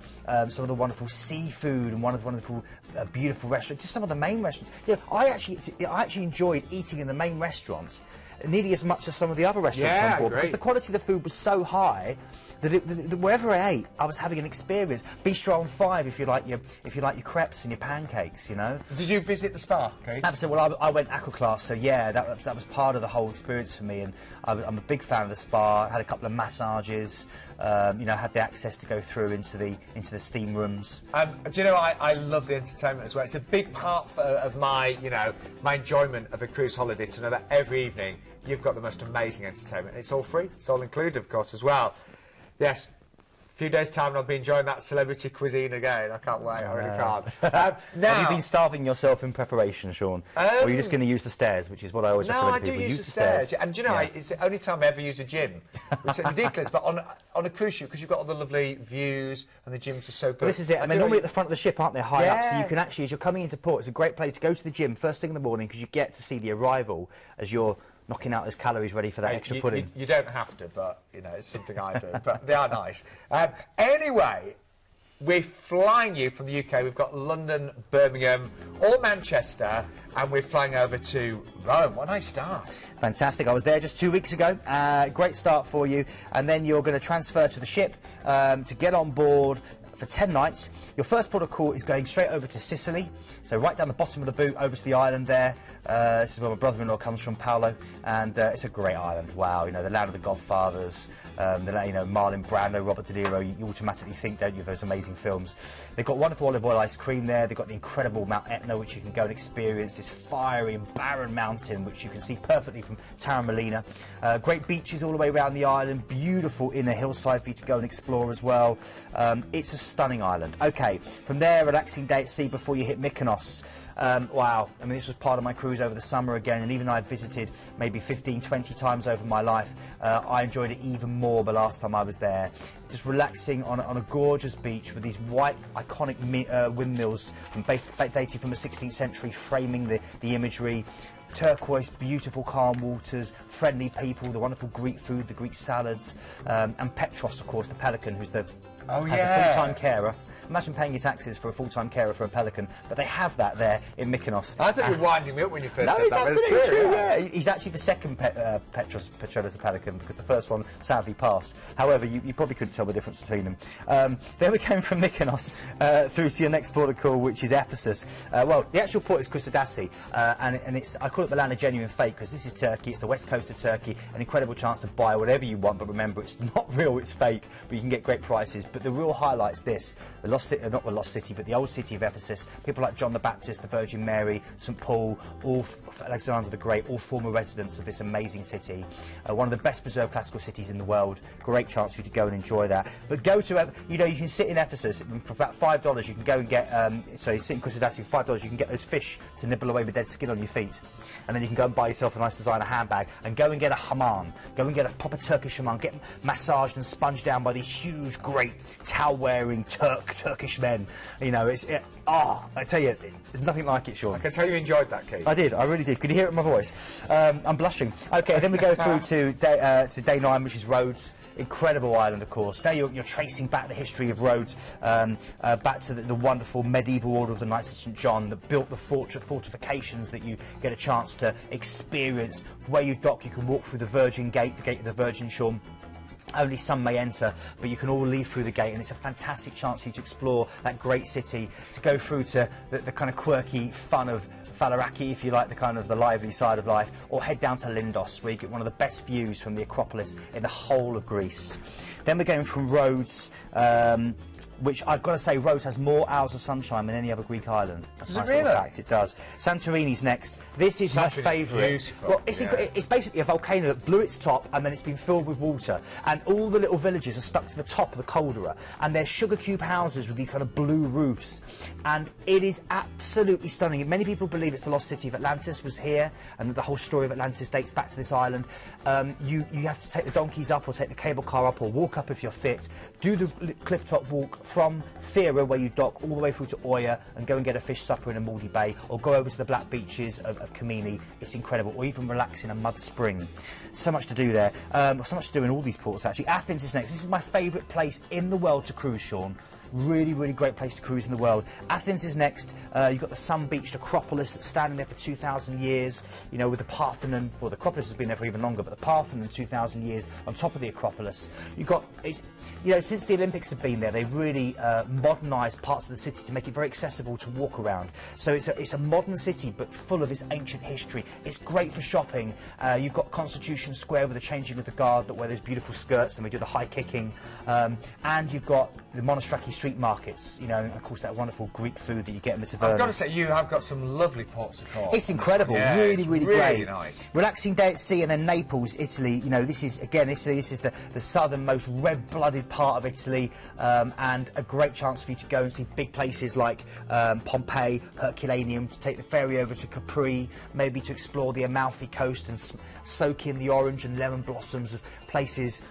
some of the wonderful seafood and one of the wonderful beautiful restaurants, just some of the main restaurants. You know, I actually enjoyed eating in the main restaurants nearly as much as some of the other restaurants on board, because the quality of the food was so high that, wherever I ate, I was having an experience. Bistro on 5, if you like your crepes and your pancakes, you know. Did you visit the spa? Okay. Absolutely. Well, I went aqua class, so yeah, that was part of the whole experience for me. And I'm a big fan of the spa. I had a couple of massages. You know, had the access to go through into the steam rooms. Do you know, I love the entertainment as well. It's a big part of my enjoyment of a cruise holiday to know that every evening you've got the most amazing entertainment. It's all free. It's all included, of course, as well. Yes. A few days' time and I'll be enjoying that Celebrity cuisine again. I can't wait. I really can't. Now, have you been starving yourself in prepreparation, Sean? Or are you just going to use the stairs, which is what I always recommend people. No, I do use the stairs. And do you know, it's the only time I ever use a gym. Which is ridiculous, but on a cruise ship, because you've got all the lovely views and the gyms are so good. Well, this is it. I mean, normally at the front of the ship, aren't they, high up? So you can actually, as you're coming into port, it's a great place to go to the gym first thing in the morning, because you get to see the arrival as you're knocking out those calories ready for that extra pudding. You don't have to, but, you know, it's something I do. But they are nice. Anyway, we're flying you from the UK. We've got London, Birmingham, or Manchester, and we're flying over to Rome. What a nice start. Fantastic. I was there just 2 weeks ago. Great start for you. And then you're going to transfer to the ship to get on board for 10 nights. Your first port of call is going straight over to Sicily, so right down the bottom of the boot over to the island there. This is where my brother-in-law comes from, Paolo, and it's a great island. Wow, you know, the land of the Godfathers, Marlon Brando, Robert De Niro. You automatically think, don't you, of those amazing films. They've got wonderful olive oil ice cream there. They've got the incredible Mount Etna, which you can go and experience, this fiery and barren mountain, which you can see perfectly from Taormina. Great beaches all the way around the island, beautiful inner hillside for you to go and explore as well. It's a stunning island. Okay, from there, relaxing day at sea before you hit Mykonos. Wow, I mean, this was part of my cruise over the summer again, and even though I've visited maybe 15, 20 times over my life, I enjoyed it even more the last time I was there. Just relaxing on a gorgeous beach with these white, iconic windmills dating from the 16th century, framing the imagery. Turquoise, beautiful, calm waters, friendly people, the wonderful Greek food, the Greek salads, and Petros, of course, the pelican, who's has a full-time carer. Imagine paying your taxes for a full-time carer for a pelican, but they have that there in Mykonos. I thought you were winding me up when you first said it's that, but it's absolutely true. Yeah. He's actually the second Petros the pelican, because the first one sadly passed. However, you probably couldn't tell the difference between them. Then we came from Mykonos through to your next port of call, which is Ephesus. Well, the actual port is Kusadasi, and I call it the land of genuine fake, because this is Turkey, it's the west coast of Turkey, an incredible chance to buy whatever you want, but remember, it's not real, it's fake, but you can get great prices. But the real highlight's this, not the lost city, but the old city of Ephesus. People like John the Baptist, the Virgin Mary, St Paul, Alexander the Great, all former residents of this amazing city. One of the best preserved classical cities in the world. Great chance for you to go and enjoy that. But go to, you can sit in Ephesus for about $5. You can go and get, you sit in Kusadasi for $5. You can get those fish to nibble away the dead skin on your feet, and then you can go and buy yourself a nice designer handbag and go and get a hammam. Go and get a proper Turkish hammam. Get massaged and sponged down by these huge, great towel-wearing Turkish men. I tell you, there's nothing like it, Sean. I can tell you enjoyed that, Keith. I did, I really did. Could you hear it in my voice? I'm blushing. Okay, then we go through to day 9, which is Rhodes. Incredible island, of course. Now you're tracing back the history of Rhodes, back to the wonderful medieval order of the Knights of St John that built the fortifications that you get a chance to experience. Where you dock, you can walk through the Virgin Gate, the Gate of the Virgin Shore. Only some may enter, but you can all leave through the gate, and it's a fantastic chance for you to explore that great city, to go through to the kind of quirky fun of Falaraki, if you like, the lively side of life, or head down to Lindos, where you get one of the best views from the Acropolis in the whole of Greece. Then we're going from Rhodes, which I've got to say, Rhodes has more hours of sunshine than any other Greek island. That's a nice little fact, it does. Santorini's next. This is my favourite. Well, it's basically a volcano that blew its top and then it's been filled with water, and all the little villages are stuck to the top of the caldera, and they're sugar cube houses with these kind of blue roofs, and it is absolutely stunning. Many people believe it's the lost city of Atlantis was here, and that the whole story of Atlantis dates back to this island. You have to take the donkeys up, or take the cable car up, or walk up if you're fit. Do the cliff top walk from Thera, where you dock, all the way through to Oya, and go and get a fish supper in Amaldi Bay, or go over to the black beaches of Kamini. It's incredible. Or even relax in a mud spring. So much to do there. So much to do in all these ports, actually. Athens is next. This is my favourite place in the world to cruise, Sean. Really, really great place to cruise in the world. Athens is next. You've got the sun-beached Acropolis that's standing there for 2,000 years, with the Parthenon. Well, the Acropolis has been there for even longer, but the Parthenon 2,000 years on top of the Acropolis. You've got, since the Olympics have been there, they've really modernised parts of the city to make it very accessible to walk around. So it's a modern city, but full of its ancient history. It's great for shopping. You've got Constitution Square with the changing of the guard that wear those beautiful skirts and we do the high kicking. And you've got the Monostraki street markets, and of course that wonderful Greek food that you get in the tavernas. I've got to say, you have got some lovely ports of call. It's incredible, really great. Nice. Relaxing day at sea, and then Naples, Italy. This is, again, Italy. This is the southernmost red-blooded part of Italy, and a great chance for you to go and see big places like Pompeii, Herculaneum, to take the ferry over to Capri, maybe to explore the Amalfi Coast and soak in the orange and lemon blossoms of places,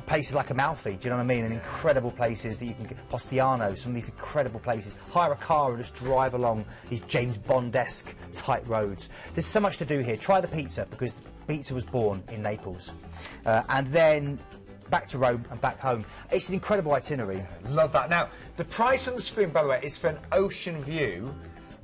places like Amalfi, do you know what I mean? And incredible places that you can get. Postiano, some of these incredible places. Hire a car and just drive along these James Bond-esque tight roads. There's so much to do here. Try the pizza, because pizza was born in Naples. And then back to Rome and back home. It's an incredible itinerary. Love that. Now, the price on the screen, by the way, is for an ocean view.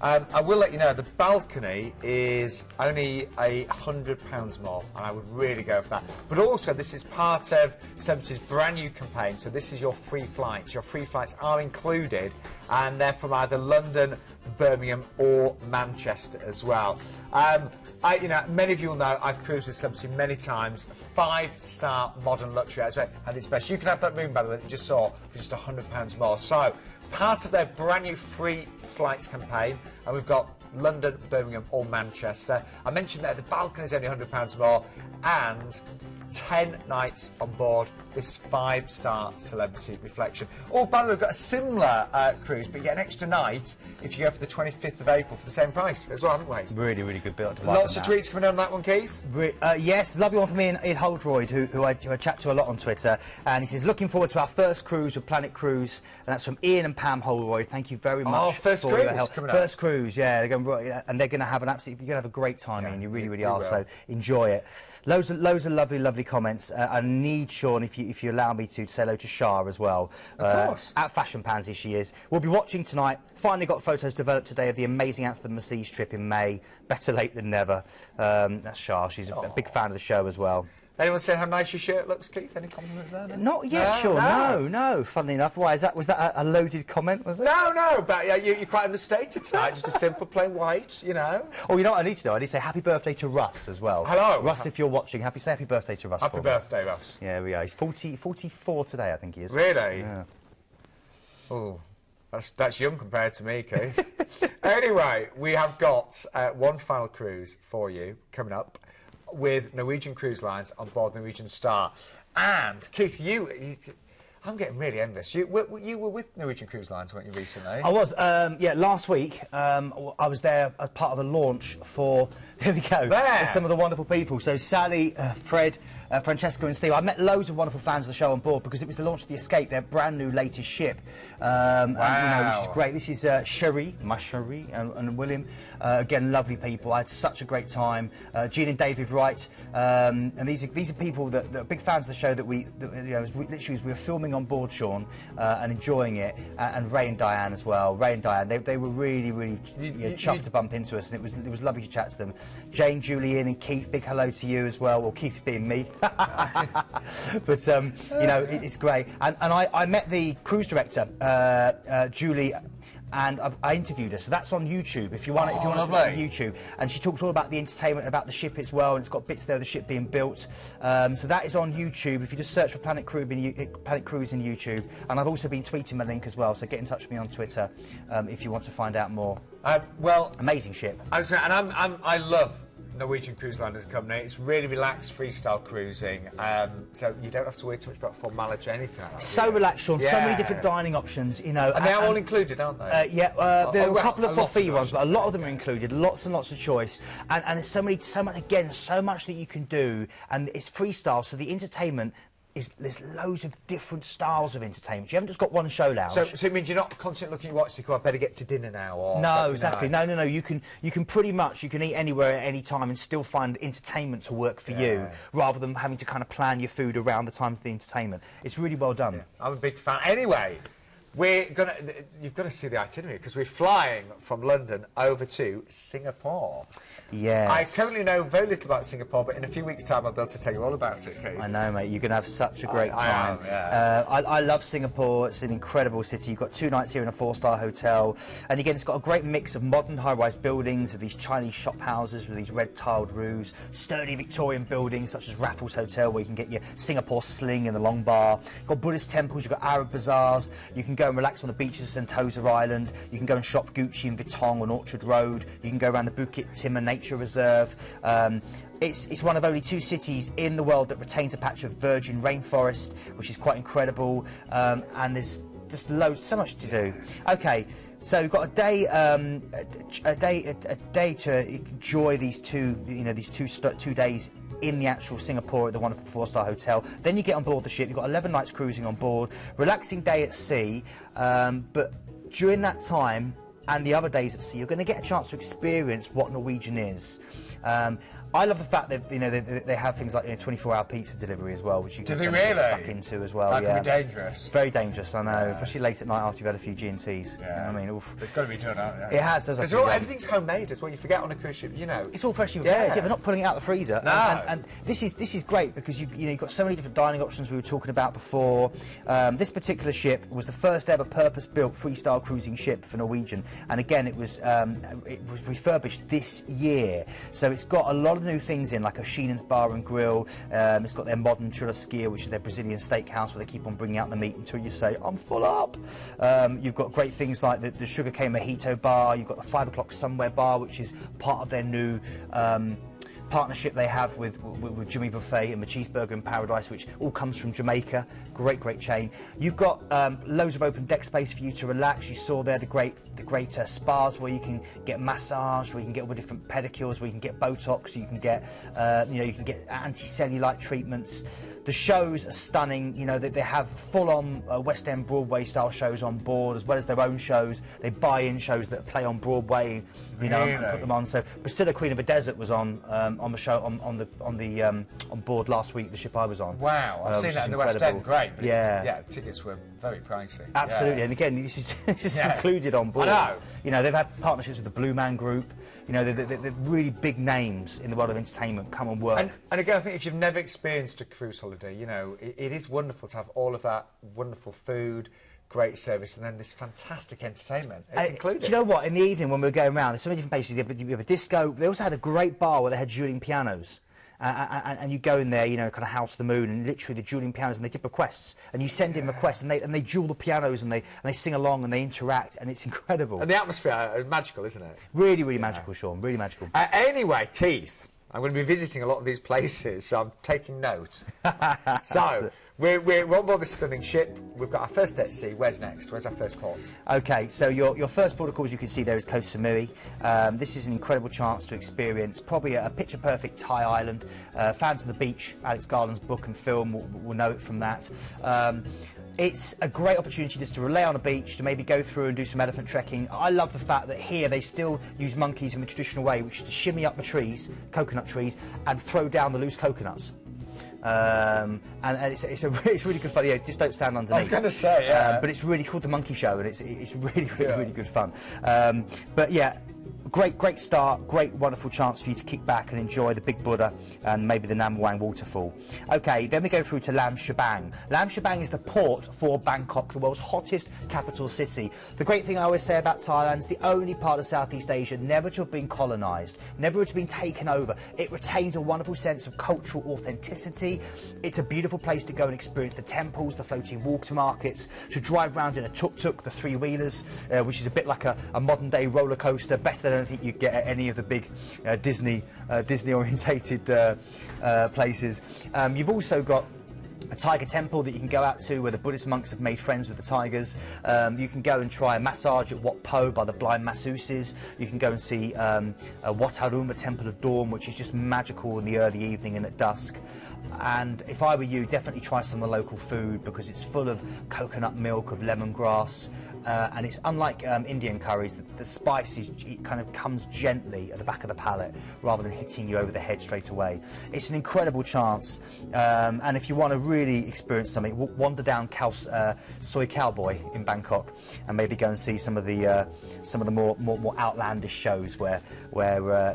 I will let you know, the balcony is only £100 more, and I would really go for that. But also, this is part of Celebrity's brand new campaign, so this is your free flights. Your free flights are included, and they're from either London, Birmingham, or Manchester as well. Many of you will know I've cruised with Celebrity many times. 5-star modern luxury at its best. You can have that room, by the way, that you just saw, for just £100 more. So, part of their brand new free flights campaign, and we've got London, Birmingham or Manchester. I mentioned that the balcony is only £100 more, and 10 nights on board this 5-star celebrity reflection. Oh, by the way, we've got a similar cruise, but you get an extra night if you go for the 25th of April for the same price as well, haven't we? Really, really good build. Lots of tweets coming on that one, Keith. Yes, lovely one from Ian Holdroyd, who I chat to a lot on Twitter, and he says, looking forward to our first cruise with Planet Cruise, and that's from Ian and Pam Holdroyd. Thank you very much first for cruise your help. coming up. First cruise, yeah, they're going, and they're going to have you're going to have a great time, Ian. You really, really are. So enjoy it. Loads of lovely comments. I need Sean, if you allow me to say hello to Shah as well. Of course. At Fashion Pansy she is. We'll be watching tonight. Finally got photos developed today of the amazing Anthem the Seas trip in May. Better late than never. That's Shah. She's a big fan of the show as well. Anyone saying how nice your shirt looks, Keith? Any compliments there? Not yet, Sean. No. Funnily enough, why is that? Was that a loaded comment? Was it? No. But you're quite understated tonight. Just a simple plain white, you know. Oh, you know what I need to do? I need to say happy birthday to Russ as well. Hello, Russ. If you're watching, say happy birthday to Russ. Happy birthday, Russ. Yeah, we are. He's 44 today, I think he is. Really? Yeah. Oh, that's young compared to me, Keith. Anyway, we have got one final cruise for you coming up, with Norwegian Cruise Lines on board Norwegian Star. And, Keith, I'm getting really envious. You were with Norwegian Cruise Lines, weren't you, recently? I was, last week. I was there as part of the launch for, here we go, there. some of the wonderful people. So Sally, Fred, Francesca and Steve. I met loads of wonderful fans of the show on board because it was the launch of the Escape, their brand new latest ship. Wow. And, which is great. This is Cherie, and William. Again, lovely people. I had such a great time. Jean and David Wright. And these are people that are big fans of the show that we were filming on board, Sean, and enjoying it. And Ray and Diane as well. Ray and Diane, they were really chuffed to bump into us, and it was lovely to chat to them. Jane, Julian and Keith, big hello to you as well. Well, Keith being me. But it's great. And I met the cruise director, Julie, and I interviewed her. So that's on YouTube. If you want to see that on YouTube, and she talks all about the entertainment, about the ship as well, and it's got bits there of the ship being built. So that is on YouTube. If you just search for Planet Cruise in YouTube, and I've also been tweeting my link as well. So get in touch with me on Twitter if you want to find out more. Amazing ship. I love Norwegian Cruise Line as a company. It's really relaxed freestyle cruising, so you don't have to worry too much about formality or anything like that. So relaxed, Sean. So many different dining options, you know. And they're all included, aren't they? There are a couple of for-fee ones, but a lot of them are included. Lots and lots of choice, and there's so much that you can do, and it's freestyle, so the entertainment. There's loads of different styles of entertainment. You haven't just got one show lounge. So it means you're not constantly looking at your watch to go, I better get to dinner now. Or no, exactly. No. You can pretty much, you can eat anywhere at any time and still find entertainment to work for you, rather than having to kind of plan your food around the time of the entertainment. It's really well done. Yeah. I'm a big fan. Anyway, you've got to see the itinerary, because we're flying from London over to Singapore. Yes. I currently know very little about Singapore, but in a few weeks' time I'll be able to tell you all about it, Keith. I know, mate. You're going to have such a great time. I love Singapore. It's an incredible city. You've got 2 nights here in a 4-star hotel. And again, it's got a great mix of modern high-rise buildings, of these Chinese shop houses with these red-tiled roofs, sturdy Victorian buildings such as Raffles Hotel, where you can get your Singapore sling in the long bar. You've got Buddhist temples, you've got Arab bazaars. You can go and relax on the beaches of Sentosa Island. You can go and shop Gucci and Vuitton on Orchard Road. You can go around the Bukit Timah Nature Reserve. It's one of only 2 cities in the world that retains a patch of virgin rainforest, which is quite incredible. And there's just so much to do. Okay, so we've got a day to enjoy these 2 days in the actual Singapore at the wonderful 4-star hotel. Then you get on board the ship. You've got 11 nights cruising on board, relaxing day at sea, but during that time and the other days at sea, you're going to get a chance to experience what Norwegian is. I love the fact that they have things like 24-hour pizza delivery as well, which you can get stuck into as well. That can be dangerous. Very dangerous, I know, especially late at night after you've had a few G&Ts. Yeah. You know what I mean, oof. It's got to be done, hasn't it? It has, doesn't it? Everything's homemade as well. You forget on a cruise ship, It's all freshly prepared. Yeah, they're not pulling it out of the freezer. No. And this is great because you've got so many different dining options we were talking about before. This particular ship was the first ever purpose-built freestyle cruising ship for Norwegian. and again it was refurbished this year. So it's got a lot of new things in, like a Sheenan's Bar and Grill. It's got their modern churrasqueria, which is their Brazilian steakhouse, where they keep on bringing out the meat until you say, I'm full up. You've got great things like the sugarcane mojito bar. You've got the 5 o'clock somewhere bar, which is part of their new partnership they have with Jimmy Buffet and the Cheeseburger in Paradise, which all comes from Jamaica. Great chain. You've got loads of open deck space for you to relax. You saw there the great spas where you can get massaged, where you can get all the different pedicures, where you can get Botox, you can get you can get anti-cellulite treatments. The shows are stunning. You know, they have full-on West End Broadway style shows on board, as well as their own shows. They buy in shows that play on Broadway, you know, and put them on. So Priscilla, Queen of the Desert, was on the show on board last week. The ship I was on. Wow, I've seen that in the West End. Great. But yeah, tickets were very pricey. Absolutely, and again, this is included on board. I know. You know, they've had partnerships with the Blue Man Group. You know, they're really big names in the world of entertainment come and work. And again, I think if you've never experienced a cruise holiday, you know, it is wonderful to have all of that wonderful food, great service, and then this fantastic entertainment. It's included. Do you know what? In the evening when we were going around, there's so many different places. You have a disco. They also had a great bar where they had dueling pianos. And you go in there, you know, kind of house the moon, and literally the dueling pianos, and they give requests, and you send in requests, and they duel the pianos, and they sing along, and they interact, and it's incredible. And the atmosphere is magical, isn't it? Really magical, Sean. Really magical. Anyway, Keith, I'm going to be visiting a lot of these places, so I'm taking note. So, we're on board this stunning ship. We've got our first day at sea. Where's next? Where's our first port? OK, so your first port of call, as you can see there, is Koh Samui. This is an incredible chance to experience probably a picture-perfect Thai island. Fans of the beach, Alex Garland's book and film will know it from that. It's a great opportunity just to relay on a beach, to maybe go through and do some elephant trekking. I love the fact that here they still use monkeys in the traditional way, which is to shimmy up the trees, coconut trees, and throw down the loose coconuts. And it's really good fun. Yeah, just don't stand underneath. I was going to say, yeah. But it's really called the Monkey Show, and it's really good fun. But yeah. Great start, wonderful chance for you to kick back and enjoy the Big Buddha and maybe the Nam Wang waterfall. OK, then we go through to Lam Shabang. Lam Shabang is the port for Bangkok, the world's hottest capital city. The great thing I always say about Thailand is the only part of Southeast Asia never to have been colonised, never to have been taken over. It retains a wonderful sense of cultural authenticity. It's a beautiful place to go and experience the temples, the floating water markets, to drive around in a tuk-tuk, the three-wheelers, which is a bit like a modern-day roller coaster, better than I don't think you get at any of the big Disney orientated places. You've also got a tiger temple that you can go out to, where the Buddhist monks have made friends with the tigers. You can go and try a massage at Wat Po by the blind masseuses. You can go and see Wat Arun, Temple of Dawn, which is just magical in the early evening and at dusk. And if I were you, definitely try some of the local food, because it's full of coconut milk, of lemongrass, and it's unlike Indian curries. The spice it kind of comes gently at the back of the palate rather than hitting you over the head straight away. It's an incredible chance, and if you want to really experience something, wander down Soy Cowboy in Bangkok, and maybe go and see some of the more outlandish shows where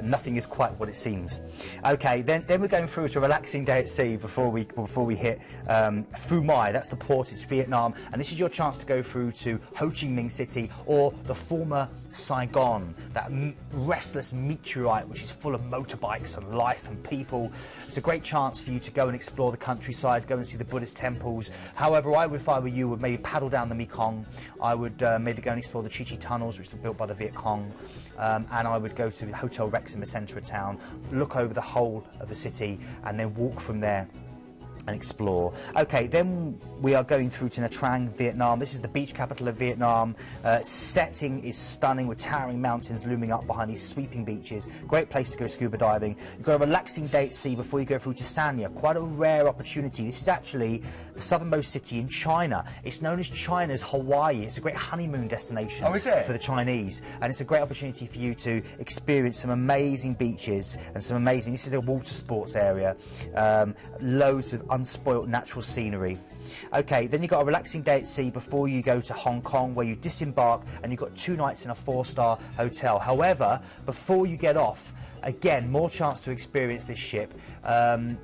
nothing is quite what it seems. Okay, then we're going through to a relaxing day at sea before we hit Phu Mai. That's the port. It's Vietnam, and this is your chance to go through to Ho Chi Minh City, or the former Saigon, that restless meteorite which is full of motorbikes and life and people. It's a great chance for you to go and explore the countryside, go and see the Buddhist temples. However, if I were you, would maybe paddle down the Mekong. I would maybe go and explore the Chi Chi tunnels, which were built by the Viet Cong, and I would go to Hotel Rex in the centre of town, look over the whole of the city, and then walk from there and explore. Okay, then we are going through to Nha Trang, Vietnam. This is the beach capital of Vietnam. Setting is stunning, with towering mountains looming up behind these sweeping beaches. Great place to go scuba diving. You've got a relaxing day at sea before you go through to Sanya. Quite a rare opportunity. This is actually the southernmost city in China. It's known as China's Hawaii. It's a great honeymoon destination for the Chinese, and it's a great opportunity for you to experience some amazing beaches and this is a water sports area, loads of unspoilt natural scenery. Okay, then you've got a relaxing day at sea before you go to Hong Kong, where you disembark and you've got 2 nights in a 4-star hotel. However, before you get off, again, more chance to experience this ship. And,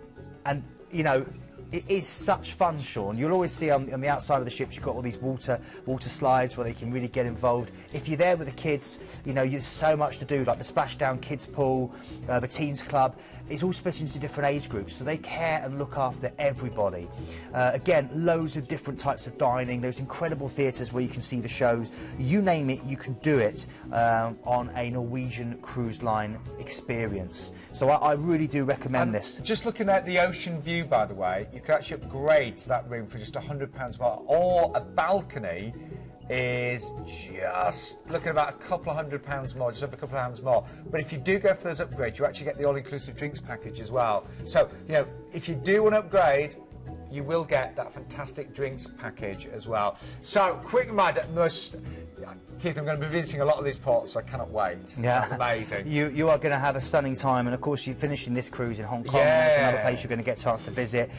you know, It is such fun, Sean. You'll always see on the outside of the ships, you've got all these water slides where they can really get involved. If you're there with the kids, you know, there's so much to do, like the splashdown kids pool, the teens club. It's all split into different age groups, so they care and look after everybody. Again, loads of different types of dining. There's incredible theatres where you can see the shows. You name it, you can do it on a Norwegian Cruise Line experience. So I really do recommend this. Just looking at the ocean view, by the way, you can actually upgrade to that room for just £100 more, or a balcony is just looking about a couple of £100 more, just over a couple of pounds more. But if you do go for those upgrades, you actually get the all-inclusive drinks package as well. So, you know, if you do want to upgrade, you will get that fantastic drinks package as well. So, quick reminder, Keith, I'm going to be visiting a lot of these ports, so I cannot wait. Yeah. That's amazing. You are going to have a stunning time, and of course you're finishing this cruise in Hong Kong. Yeah. That's another place you're going to get a chance to visit.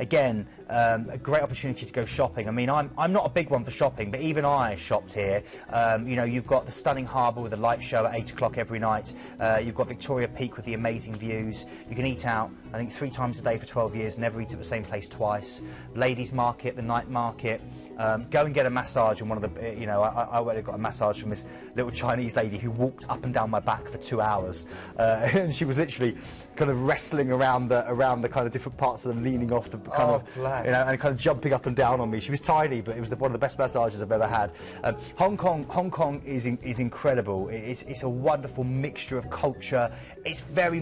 Again, a great opportunity to go shopping. I mean, I'm not a big one for shopping, but even I shopped here. You know, you've got the stunning harbour with a light show at 8 o'clock every night. You've got Victoria Peak with the amazing views. You can eat out, I think, 3 times a day for 12 years, never eat at the same place twice. Ladies' market, the night market. Go and get a massage, and one of the, you know, I went and got a massage from this little Chinese lady who walked up and down my back for 2 hours, and she was literally kind of wrestling around the kind of different parts of them, leaning off the kind of, you know, and kind of jumping up and down on me. She was tiny, but it was one of the best massages I've ever had. Hong Kong is incredible. It's a wonderful mixture of culture. It's very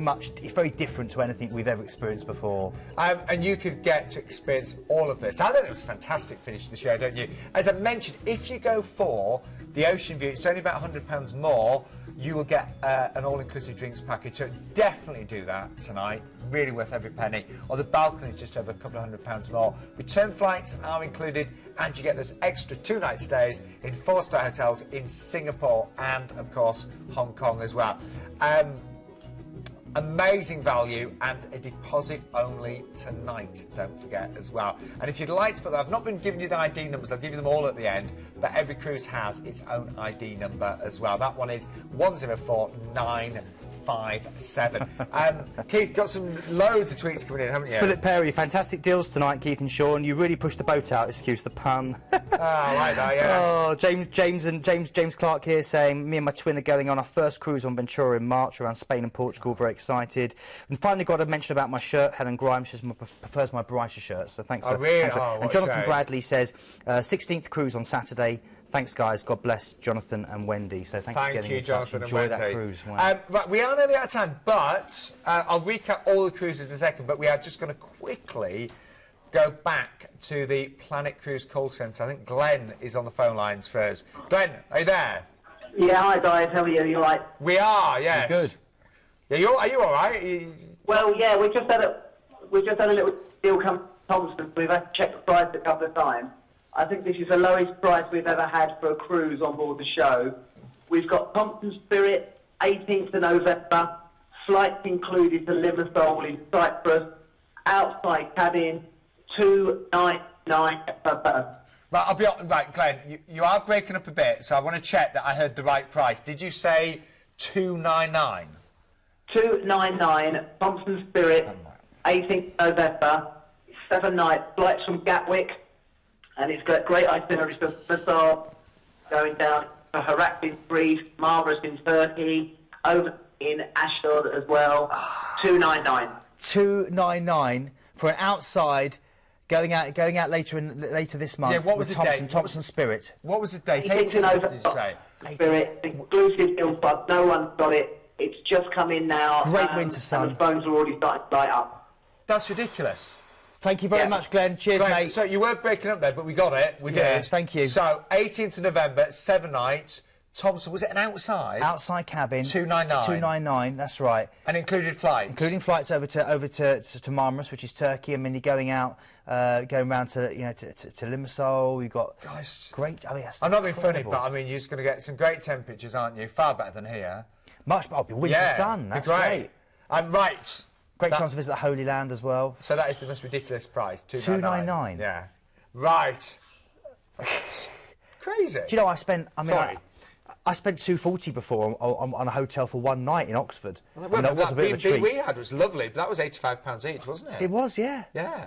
different to anything we've ever experienced before. And you could get to experience all of this. I think it was a fantastic finish to the show, don't you? As I mentioned, if you go for the ocean view, it's only about £100 more. You will get an all-inclusive drinks package, so definitely do that tonight. Really worth every penny. Or the balcony is just over a couple of £100 more. Return flights are included, and you get those extra 2-night stays in 4-star hotels in Singapore and, of course, Hong Kong as well. Amazing value, and a deposit only tonight, don't forget as well. And if you'd like to put that, I've not been giving you the ID numbers, I'll give you them all at the end, but every cruise has its own ID number as well. That one is 104957. Keith, got some loads of tweets coming in, haven't you? Philip Perry, fantastic deals tonight, Keith and Sean. You really pushed the boat out, excuse the pun. I like that, yes. Oh, James Clark here saying, me and my twin are going on our first cruise on Ventura in March around Spain and Portugal, very excited. And finally got a mention about my shirt, Helen Grimes, she prefers my brighter shirts, so thanks. Really? And Jonathan Bradley says, 16th cruise on Saturday. Thanks, guys. God bless Jonathan and Wendy. So thanks for getting in touch. Jonathan Enjoy and Wendy. that cruise. Wow. Right, we are nearly out of time, but I'll recap all the cruises in a second, but we are just going to quickly go back to the Planet Cruise call centre. I think Glenn is on the phone lines first. Glenn, are you there? Yeah, hi guys, how are you? You all right? We are, yes. You're good. Yeah, are you all right? Well, yeah, we just had a little deal come from Thompson. We've had to check the price a couple of times. I think this is the lowest price we've ever had for a cruise on board the show. We've got Thompson Spirit, 18th of November, flights included to Limassol in Cyprus, outside cabin, £299 per person. Right, I'll be right, Glenn. You are breaking up a bit, so I want to check that I heard the right price. Did you say £299? £299, Thompson Spirit, 18th November, 7 nights, flights from Gatwick, and it's got great itineraries for Limassol, going down to Herakles, Greece, Marmaris in Turkey, over in Ashdod as well. £299. £299 for an outside going out later this month. Yeah, what was the date? Thompson Spirit. What was the date? 18th November. Did you say? Spirit, exclusive deal club. No one's got it. It's just come in now. Great winter sun. And the phones are already starting to light up. That's ridiculous. Thank you very much, Glenn. Cheers, mate. So you were breaking up there, but we got it. We did. Thank you. So 18th of November, 7 nights. Thompson, was it an outside? Outside cabin. £299. £299. That's right. And included flights. Including flights over to Marmaris, which is Turkey. I mean, you're going out, going round to to Limassol. You've got great. I mean, I'm not being funny, but I mean, you're just going to get some great temperatures, aren't you? Far better than here. Much better. Winter sun. That's great. Right. Great chance to visit the Holy Land as well. So that is the most ridiculous price. £299. Yeah. Right. Crazy. Do you know I spent? I mean, I spent £240 before on a hotel for one night in Oxford. Well, that was a bit of a treat. We had was lovely, but that was £85 each, wasn't it? It was, yeah. Yeah.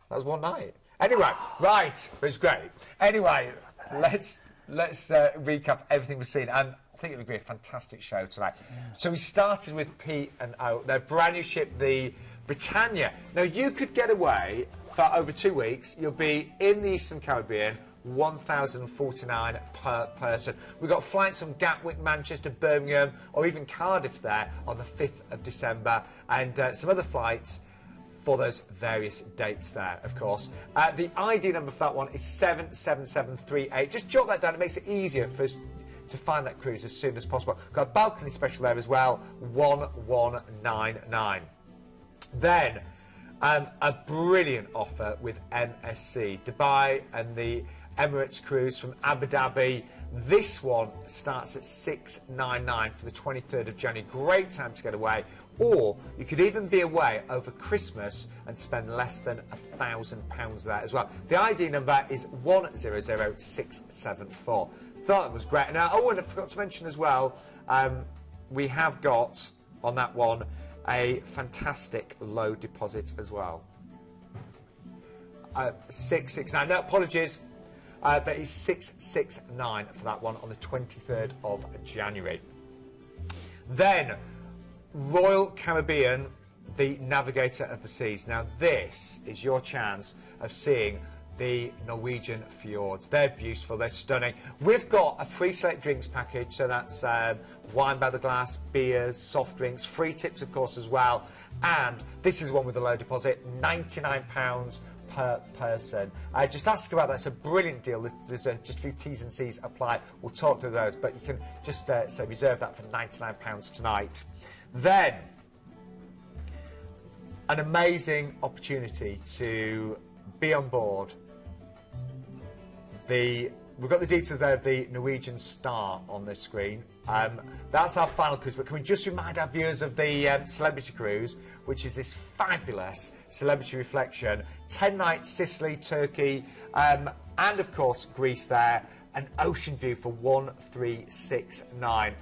That was one night. Anyway, right, it was great. Anyway, let's recap everything we've seen. And I think it'll be a fantastic show tonight. Yeah. So we started with P&O, their brand new ship, the Britannia. Now, you could get away for over 2 weeks. You'll be in the Eastern Caribbean, 1,049 per person. We've got flights from Gatwick, Manchester, Birmingham, or even Cardiff there on the 5th of December, and some other flights for those various dates there, of course. The ID number for that one is 77738. Just jot that down. It makes it easier for us to find that cruise as soon as possible. Got a balcony special there as well, 1199. Then, a brilliant offer with MSC, Dubai and the Emirates cruise from Abu Dhabi. This one starts at $699 for the 23rd of January. Great time to get away. Or you could even be away over Christmas and spend less than £1,000 there as well. The ID number is 100674. Thought it was great. Now, and I forgot to mention as well, we have got on that one a fantastic low deposit as well. 669. No, apologies. But it's 669 for that one on the 23rd of January. Then, Royal Caribbean, the Navigator of the Seas. Now, this is your chance of seeing the Norwegian fjords. They're beautiful, they're stunning. We've got a free select drinks package, so that's wine by the glass, beers, soft drinks, free tips, of course, as well. And this is one with a low deposit, £99 per person. Just ask about that. It's a brilliant deal. There's just a few T's and C's apply. We'll talk through those, but you can just say reserve that for £99 tonight. Then, an amazing opportunity to be on board we've got the details there of the Norwegian Star on this screen. That's our final cruise, but can we just remind our viewers of the Celebrity Cruise, which is this fabulous celebrity reflection, 10 nights Sicily, Turkey, and of course Greece there, an ocean view for 1369.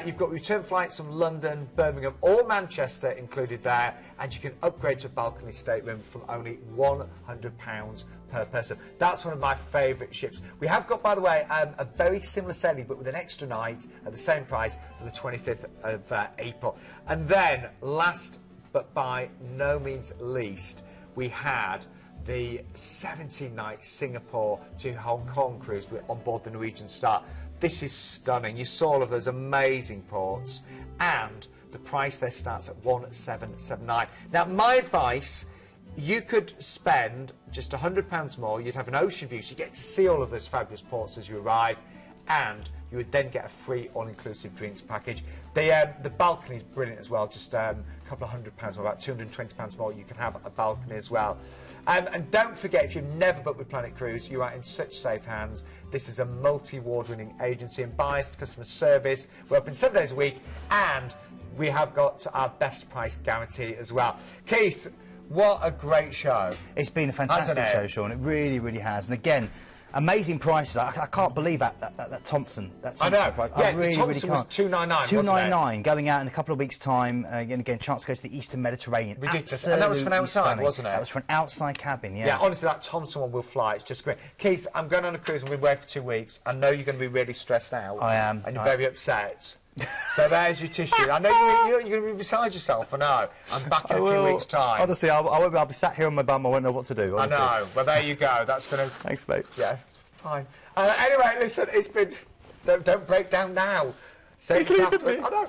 You've got return flights from London, Birmingham, or Manchester included there, and you can upgrade to a balcony stateroom from only £100 per person. That's one of my favourite ships. We have got, by the way, a very similar sailing, but with an extra night at the same price for the 25th of April. And then, last but by no means least, we had the 17-night Singapore to Hong Kong cruise on board the Norwegian Star. This is stunning. You saw all of those amazing ports, and the price there starts at £1779. Now, my advice, you could spend just £100 more. You'd have an ocean view, so you get to see all of those fabulous ports as you arrive, and you would then get a free all-inclusive drinks package. The balcony is brilliant as well, just a couple of £100 more, about £220 more. You can have a balcony as well. And don't forget, if you've never booked with Planet Cruise, you are in such safe hands. This is a multi-award-winning agency and biased customer service. We're open 7 days a week, and we have got our best price guarantee as well. Keith, what a great show. It's been a fantastic show, Sean. It really, really has. And again, amazing prices. I can't believe that Thompson. I know. Price. Yeah, I really, the Thompson was £299, £299, going out in a couple of weeks' time. Again, chance to go to the Eastern Mediterranean. Ridiculous. Absolutely and that was for an outside, stunning. wasn't it? That was for an outside cabin, yeah. Yeah, honestly, that Thompson one will fly. It's just great. Keith, I'm going on a cruise and we'll be away for 2 weeks. I know you're going to be really stressed out. I am. And you're very upset. So there's your tissue. I know you're going to be beside yourself. I know. I'm back in a few weeks' time. Honestly, I'll be sat here on my bum. I won't know what to do. Honestly. I know. Well, there you go. That's going to... Thanks, mate. Yeah, it's fine. Anyway, listen, it's been... Don't break down now. He's leaving me. I know.